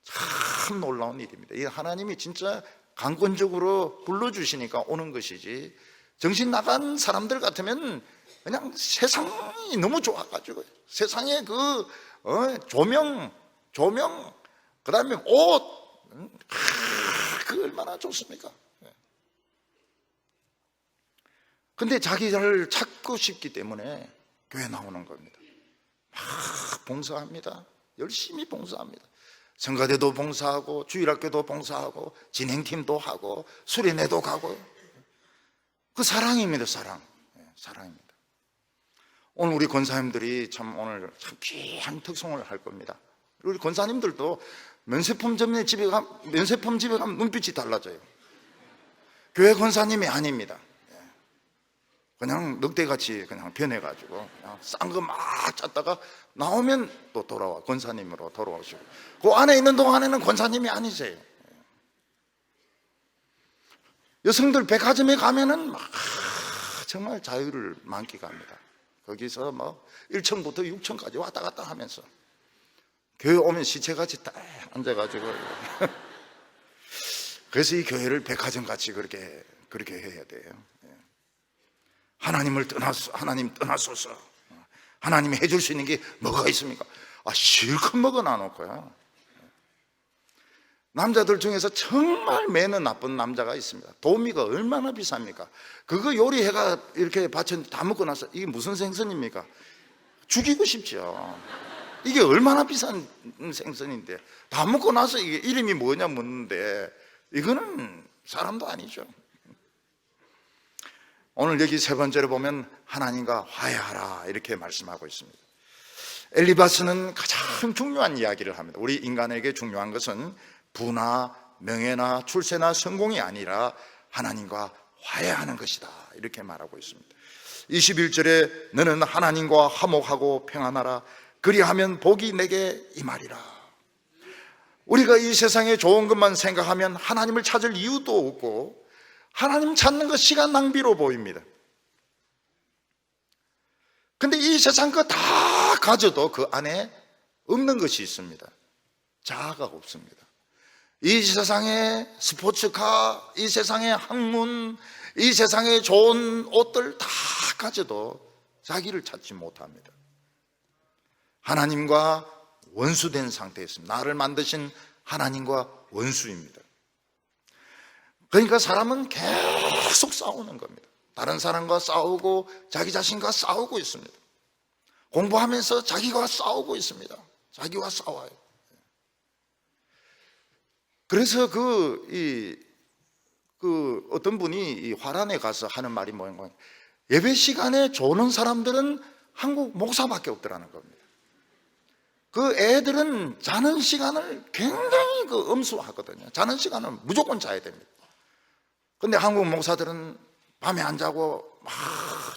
참 놀라운 일입니다. 이 하나님이 진짜 강권적으로 불러주시니까 오는 것이지, 정신 나간 사람들 같으면 그냥 세상이 너무 좋아가지고 세상에 그 조명, 그 다음에 옷, 그 얼마나 좋습니까? 근데 자기를 찾고 싶기 때문에 교회 나오는 겁니다. 막 봉사합니다. 열심히 봉사합니다. 성가대도 봉사하고 주일학교도 봉사하고 진행팀도 하고 수련회도 가고. 그 사랑입니다. 사랑입니다. 오늘 우리 권사님들이 참 오늘 참 귀한 특송을 할 겁니다. 우리 권사님들도 면세품 집에 가면 눈빛이 달라져요. 교회 권사님이 아닙니다. 그냥 늑대같이 그냥 변해가지고 그냥 싼 거 막 짰다가 나오면 또 돌아와 권사님으로 돌아오시고, 그 안에 있는 동안에는 권사님이 아니세요. 여성들 백화점에 가면은 막 정말 자유를 만끽합니다. 거기서 뭐 1층부터 6층까지 왔다 갔다 하면서 교회 오면 시체같이 딱 앉아가지고 그래서 이 교회를 백화점같이 그렇게 해야 돼요. 하나님 떠나소서. 하나님이 해줄 수 있는 게 뭐가 있습니까? 실컷 먹어놔 놓고요. 남자들 중에서 정말 매너 나쁜 남자가 있습니다. 도미가 얼마나 비쌉니까? 그거 요리해가 이렇게 받쳤는데 다 먹고 나서 이게 무슨 생선입니까? 죽이고 싶죠. 이게 얼마나 비싼 생선인데 다 먹고 나서 이게 이름이 뭐냐 묻는데, 이거는 사람도 아니죠. 오늘 여기 세 번째로 보면 하나님과 화해하라 이렇게 말씀하고 있습니다. 엘리바스는 가장 중요한 이야기를 합니다. 우리 인간에게 중요한 것은 부나 명예나 출세나 성공이 아니라 하나님과 화해하는 것이다 이렇게 말하고 있습니다. 21절에 너는 하나님과 화목하고 평안하라, 그리하면 복이 내게 임하리라. 우리가 이 세상에 좋은 것만 생각하면 하나님을 찾을 이유도 없고 하나님 찾는 것 시간 낭비로 보입니다. 근데 이 세상 거 다 가져도 그 안에 없는 것이 있습니다. 자아가 없습니다. 이 세상의 스포츠카, 이 세상의 학문, 이 세상의 좋은 옷들 다 가져도 자기를 찾지 못합니다. 하나님과 원수된 상태에 있습니다. 나를 만드신 하나님과 원수입니다. 그러니까 사람은 계속 싸우는 겁니다. 다른 사람과 싸우고 자기 자신과 싸우고 있습니다. 공부하면서 자기와 싸우고 있습니다. 자기와 싸워요. 그래서 어떤 분이 이 화란에 가서 하는 말이 뭐냐면, 예배 시간에 조는 사람들은 한국 목사밖에 없더라는 겁니다. 그 애들은 자는 시간을 굉장히 엄수하거든요. 자는 시간은 무조건 자야 됩니다. 근데 한국 목사들은 밤에 안 자고 막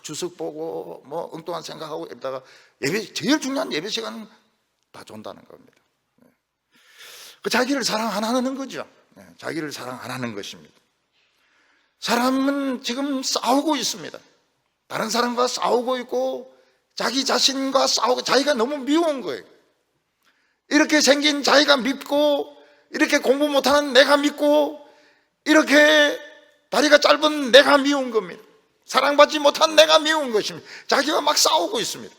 주석 보고 뭐 엉뚱한 생각하고 이러다가 제일 중요한 예배 시간은 다 존다는 겁니다. 그 자기를 사랑 안 하는 거죠. 자기를 사랑 안 하는 것입니다. 사람은 지금 싸우고 있습니다. 다른 사람과 싸우고 있고 자기 자신과 싸우고, 자기가 너무 미운 거예요. 이렇게 생긴 자기가 밉고, 이렇게 공부 못하는 내가 밉고, 이렇게 다리가 짧은 내가 미운 겁니다. 사랑받지 못한 내가 미운 것입니다. 자기가 막 싸우고 있습니다.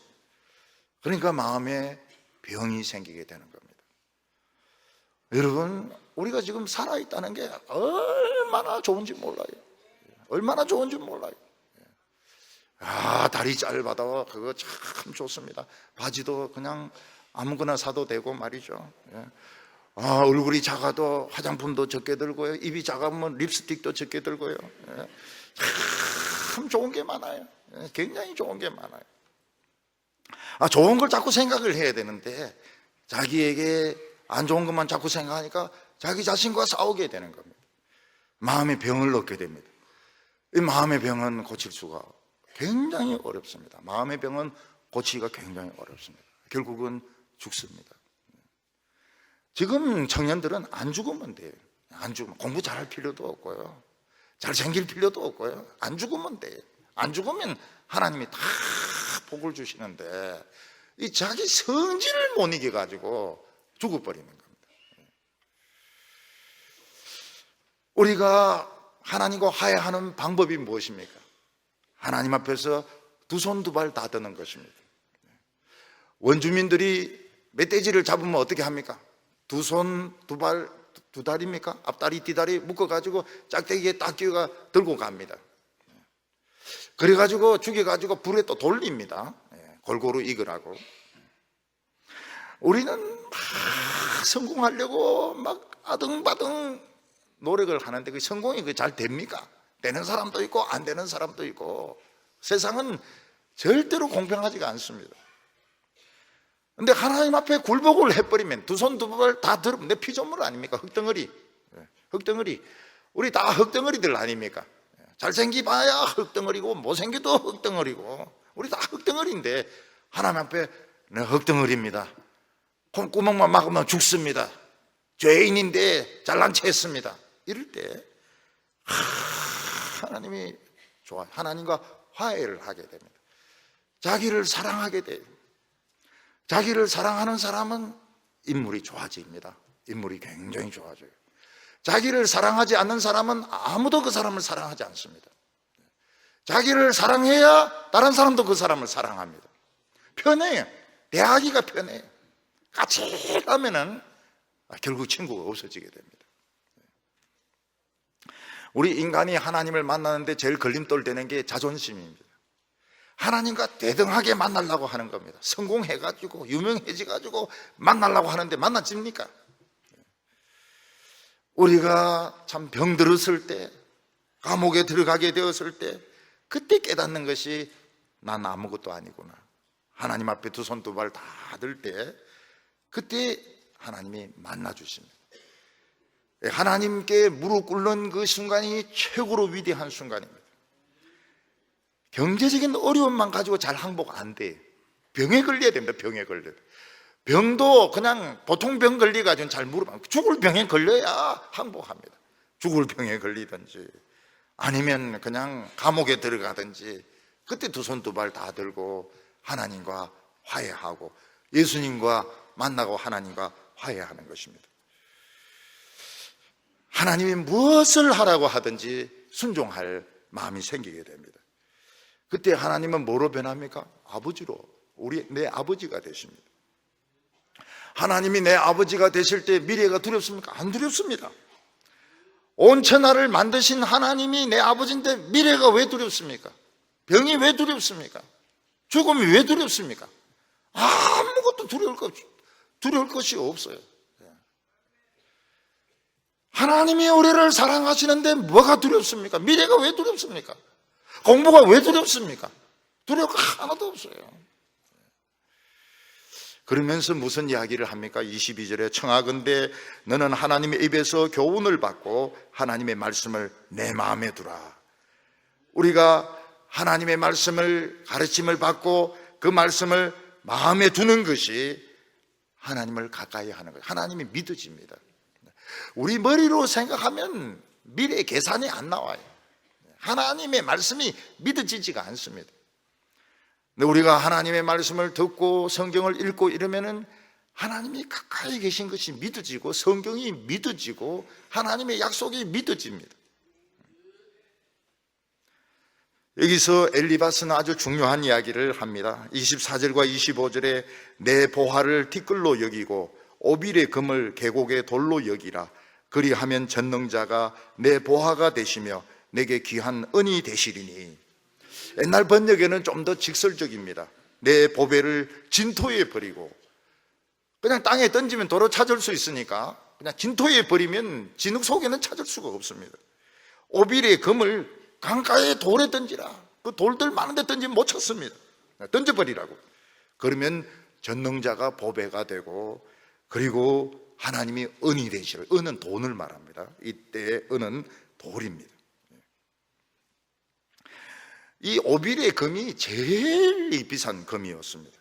그러니까 마음에 병이 생기게 되는 겁니다. 여러분, 우리가 지금 살아있다는 게 얼마나 좋은지 몰라요. 얼마나 좋은지 몰라요. 다리 짧아도 그거 참 좋습니다. 바지도 그냥 아무거나 사도 되고 말이죠. 얼굴이 작아도 화장품도 적게 들고요. 입이 작으면 립스틱도 적게 들고요. 참 좋은 게 많아요. 굉장히 좋은 게 많아요. 좋은 걸 자꾸 생각을 해야 되는데 자기에게 안 좋은 것만 자꾸 생각하니까 자기 자신과 싸우게 되는 겁니다. 마음의 병을 얻게 됩니다. 이 마음의 병은 고칠 수가 굉장히 어렵습니다. 마음의 병은 고치기가 굉장히 어렵습니다. 결국은 죽습니다. 지금 청년들은 안 죽으면 돼요. 안 죽으면 공부 잘할 필요도 없고요. 잘생길 필요도 없고요. 안 죽으면 돼요. 안 죽으면 하나님이 다 복을 주시는데 이 자기 성질을 못 이겨가지고 죽어버리는 겁니다. 우리가 하나님과 화해하는 방법이 무엇입니까? 하나님 앞에서 두 손 두 발 다 드는 것입니다. 원주민들이 멧돼지를 잡으면 어떻게 합니까? 두 손 두 발 두 다리입니까? 앞다리 뒤다리 묶어가지고 짝대기에 딱 끼워가 들고 갑니다. 그래가지고 죽여가지고 불에 또 돌립니다. 골고루 익으라고. 우리는 막 성공하려고 막 아등바등 노력을 하는데 그 성공이 잘 됩니까? 되는 사람도 있고 안 되는 사람도 있고 세상은 절대로 공평하지가 않습니다. 근데 하나님 앞에 굴복을 해버리면 두 손 두 발 다 들으면 내 피조물 아닙니까? 흙덩어리. 흙덩어리. 우리 다 흙덩어리들 아닙니까? 잘생기봐야 흙덩어리고 못생겨도 흙덩어리고 우리 다 흙덩어리인데 하나님 앞에 내가 흙덩어리입니다. 콧구멍만 막으면 죽습니다. 죄인인데 잘난 체 했습니다. 이럴 때 하나님이 좋아요. 하나님과 화해를 하게 됩니다. 자기를 사랑하게 돼요. 자기를 사랑하는 사람은 인물이 좋아집니다. 인물이 굉장히 좋아져요. 자기를 사랑하지 않는 사람은 아무도 그 사람을 사랑하지 않습니다. 자기를 사랑해야 다른 사람도 그 사람을 사랑합니다. 편해요. 대하기가 편해요. 까칠하면은 결국 친구가 없어지게 됩니다. 우리 인간이 하나님을 만나는데 제일 걸림돌 되는 게 자존심입니다. 하나님과 대등하게 만나려고 하는 겁니다. 성공해가지고 유명해져가지고 만나려고 하는데 만나집니까? 우리가 참 병들었을 때, 감옥에 들어가게 되었을 때 그때 깨닫는 것이 난 아무것도 아니구나. 하나님 앞에 두 손 두 발 다 들 때 그때 하나님이 만나주십니다. 하나님께 무릎 꿇는 그 순간이 최고로 위대한 순간입니다. 경제적인 어려움만 가지고 잘 항복 안 돼. 병에 걸려야 됩니다. 병에 걸려야 돼. 병도 그냥 보통 병 걸려가지고는 잘 물어봐. 죽을 병에 걸려야 항복합니다. 죽을 병에 걸리든지 아니면 그냥 감옥에 들어가든지 그때 두 손 두 발 다 들고 하나님과 화해하고 예수님과 만나고 하나님과 화해하는 것입니다. 하나님이 무엇을 하라고 하든지 순종할 마음이 생기게 됩니다. 그때 하나님은 뭐로 변합니까? 아버지로, 내 아버지가 되십니다. 하나님이 내 아버지가 되실 때 미래가 두렵습니까? 안 두렵습니다. 온 천하를 만드신 하나님이 내 아버지인데 미래가 왜 두렵습니까? 병이 왜 두렵습니까? 죽음이 왜 두렵습니까? 아무것도 두려울 것이 없어요. 하나님이 우리를 사랑하시는데 뭐가 두렵습니까? 미래가 왜 두렵습니까? 공부가 왜 두렵습니까? 두려울 거 하나도 없어요. 그러면서 무슨 이야기를 합니까? 22절에 청하건대 너는 하나님의 입에서 교훈을 받고 하나님의 말씀을 내 마음에 두라. 우리가 하나님의 말씀을 가르침을 받고 그 말씀을 마음에 두는 것이 하나님을 가까이 하는 거예요. 하나님이 믿어집니다. 우리 머리로 생각하면 미래 계산이 안 나와요. 하나님의 말씀이 믿어지지가 않습니다. 근데 우리가 하나님의 말씀을 듣고 성경을 읽고 이러면은 하나님이 가까이 계신 것이 믿어지고 성경이 믿어지고 하나님의 약속이 믿어집니다. 여기서 엘리바스는 아주 중요한 이야기를 합니다. 24절과 25절에 내 보화를 티끌로 여기고 오빌의 금을 계곡의 돌로 여기라. 그리하면 전능자가 내 보화가 되시며 내게 귀한 은이 되시리니. 옛날 번역에는 좀 더 직설적입니다. 내 보배를 진토에 버리고, 그냥 땅에 던지면 도로 찾을 수 있으니까 그냥 진토에 버리면 진흙 속에는 찾을 수가 없습니다. 오빌의 금을 강가에 돌에 던지라. 그 돌들 많은데 던지면 못 찾습니다. 던져버리라고. 그러면 전능자가 보배가 되고, 그리고 하나님이 은이 되시라. 은은 돈을 말합니다. 이때의 은은 돌입니다. 이 오빌의 금이 제일 비싼 금이었습니다.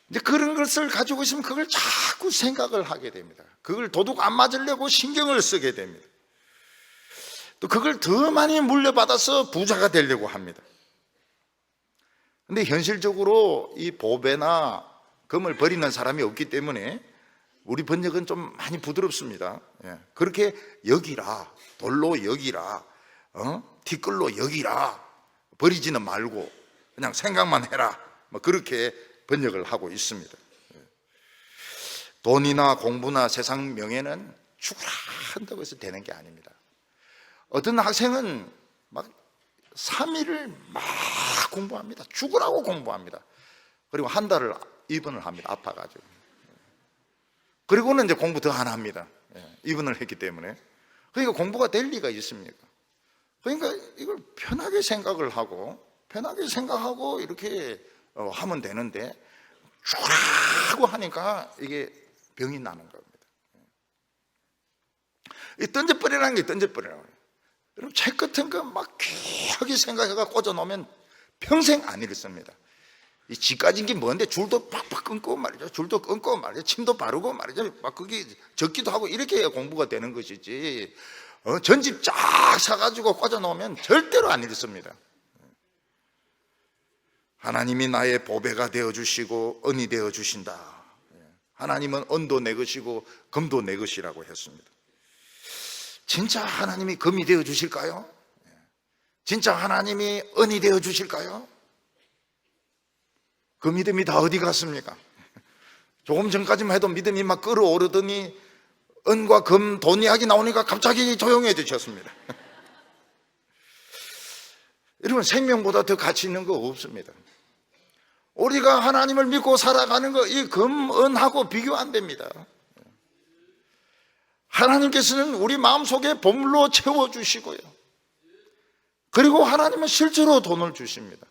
이제 그런 것을 가지고 있으면 그걸 자꾸 생각을 하게 됩니다. 그걸 도둑 안 맞으려고 신경을 쓰게 됩니다. 또 그걸 더 많이 물려받아서 부자가 되려고 합니다. 근데 현실적으로 이 보배나 금을 버리는 사람이 없기 때문에 우리 번역은 좀 많이 부드럽습니다. 그렇게 여기라, 돌로 여기라, 티끌로 여기라, 버리지는 말고 그냥 생각만 해라, 뭐 그렇게 번역을 하고 있습니다. 돈이나 공부나 세상 명예는 죽으라 한다고 해서 되는 게 아닙니다. 어떤 학생은 막 3일을 막 공부합니다. 죽으라고 공부합니다. 그리고 한 달을 입원을 합니다. 아파가지고. 그리고는 이제 공부 더 안 합니다. 입원을 했기 때문에. 그러니까 공부가 될 리가 있습니까? 그러니까 이걸 편하게 생각을 하고, 편하게 생각하고 이렇게 하면 되는데, 죽으라고 하니까 이게 병이 나는 겁니다. 이 던져버리라는 게 던져버리라고 해요. 여러분, 책 같은 거 막 귀하게 생각해서 꽂아놓으면 평생 안 읽습니다. 이 지까진 게 뭔데, 줄도 팍팍 끊고 말이죠. 줄도 끊고 말이죠. 침도 바르고 말이죠. 막 그게 적기도 하고 이렇게 해야 공부가 되는 것이지, 전집 쫙 사가지고 꽂아놓으면 절대로 안 읽습니다. 하나님이 나의 보배가 되어주시고 은이 되어주신다. 하나님은 은도 내 것이고 금도 내 것이라고 했습니다. 진짜 하나님이 금이 되어주실까요? 진짜 하나님이 은이 되어주실까요? 그 믿음이 다 어디 갔습니까? 조금 전까지만 해도 믿음이 막 끌어오르더니 은과 금, 돈 이야기 나오니까 갑자기 조용해지셨습니다. 여러분, 생명보다 더 가치 있는 거 없습니다. 우리가 하나님을 믿고 살아가는 거, 이 금, 은하고 비교 안 됩니다. 하나님께서는 우리 마음속에 보물로 채워주시고요, 그리고 하나님은 실제로 돈을 주십니다.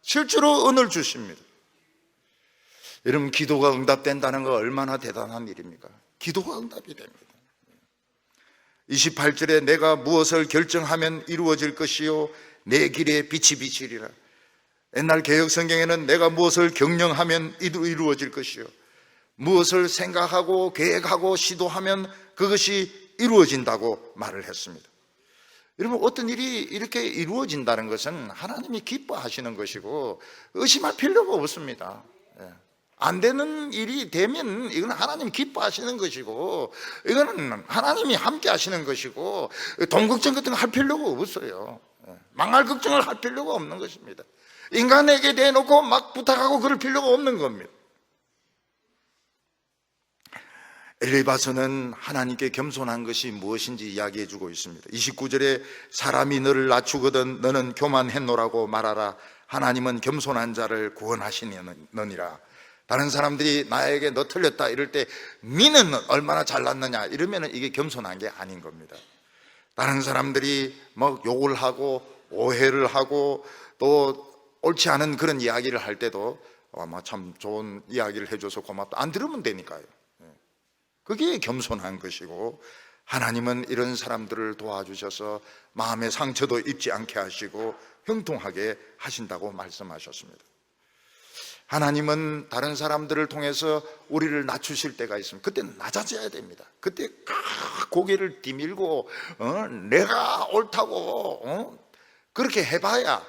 실제로 은을 주십니다. 여러분, 기도가 응답된다는 거 얼마나 대단한 일입니까? 기도가 응답이 됩니다. 28절에 내가 무엇을 결정하면 이루어질 것이요 내 길에 빛이 비치리라. 옛날 개혁 성경에는 내가 무엇을 경영하면 이루어질 것이요, 무엇을 생각하고 계획하고 시도하면 그것이 이루어진다고 말을 했습니다. 여러분, 어떤 일이 이렇게 이루어진다는 것은 하나님이 기뻐하시는 것이고 의심할 필요가 없습니다. 안 되는 일이 되면 이건 하나님이 기뻐하시는 것이고, 이거는 하나님이 함께 하시는 것이고, 돈 걱정 같은 거 할 필요가 없어요. 망할 걱정을 할 필요가 없는 것입니다. 인간에게 대놓고 막 부탁하고 그럴 필요가 없는 겁니다. 엘리바서는 하나님께 겸손한 것이 무엇인지 이야기해 주고 있습니다. 29절에 사람이 너를 낮추거든 너는 교만했노라고 말하라. 하나님은 겸손한 자를 구원하시느니라. 다른 사람들이 나에게 너 틀렸다 이럴 때 니는 얼마나 잘났느냐 이러면 이게 겸손한 게 아닌 겁니다. 다른 사람들이 뭐 욕을 하고 오해를 하고 또 옳지 않은 그런 이야기를 할 때도 참 좋은 이야기를 해줘서 고맙다, 안 들으면 되니까요. 그게 겸손한 것이고, 하나님은 이런 사람들을 도와주셔서 마음의 상처도 입지 않게 하시고 형통하게 하신다고 말씀하셨습니다. 하나님은 다른 사람들을 통해서 우리를 낮추실 때가 있습니다. 그때는 낮아져야 됩니다. 그때 고개를 디밀고 내가 옳다고 그렇게 해봐야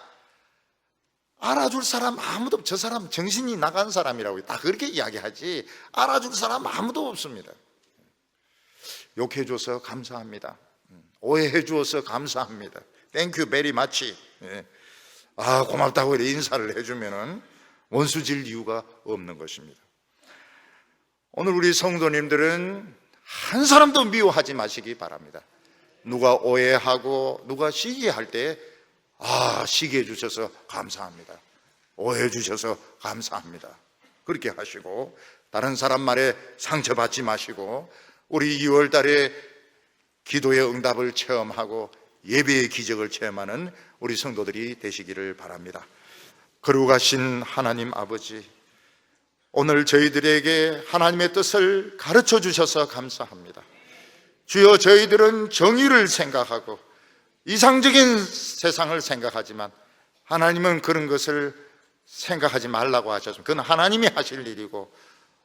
알아줄 사람 아무도 없. 저 사람 정신이 나간 사람이라고 다 그렇게 이야기하지 알아줄 사람 아무도 없습니다. 욕해줘서 감사합니다. 오해해주어서 감사합니다. Thank you very much. 고맙다고 인사를 해주면은 원수질 이유가 없는 것입니다. 오늘 우리 성도님들은 한 사람도 미워하지 마시기 바랍니다. 누가 오해하고 누가 시기할 때 시기해 주셔서 감사합니다, 오해해 주셔서 감사합니다, 그렇게 하시고, 다른 사람 말에 상처받지 마시고, 우리 2월 달에 기도의 응답을 체험하고 예배의 기적을 체험하는 우리 성도들이 되시기를 바랍니다. 거룩하신 하나님 아버지, 오늘 저희들에게 하나님의 뜻을 가르쳐 주셔서 감사합니다. 주여, 저희들은 정의를 생각하고 이상적인 세상을 생각하지만 하나님은 그런 것을 생각하지 말라고 하셨습니다. 그건 하나님이 하실 일이고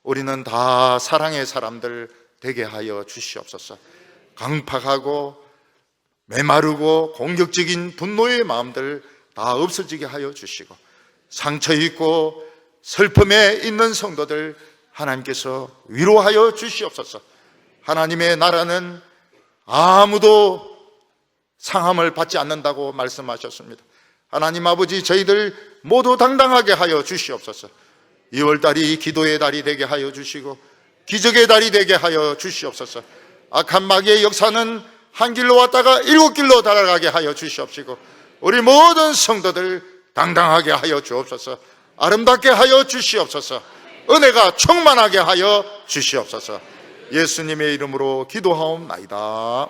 우리는 다 사랑의 사람들 되게 하여 주시옵소서. 강팍하고 메마르고 공격적인 분노의 마음들 다 없어지게 하여 주시고, 상처 있고 슬픔에 있는 성도들 하나님께서 위로하여 주시옵소서. 하나님의 나라는 아무도 상함을 받지 않는다고 말씀하셨습니다. 하나님 아버지, 저희들 모두 당당하게 하여 주시옵소서. 2월달이 기도의 달이 되게 하여 주시고 기적의 달이 되게 하여 주시옵소서. 악한 마귀의 역사는 한 길로 왔다가 7길로 달아가게 하여 주시옵시고, 우리 모든 성도들 당당하게 하여 주옵소서. 아름답게 하여 주시옵소서. 은혜가 충만하게 하여 주시옵소서. 예수님의 이름으로 기도하옵나이다.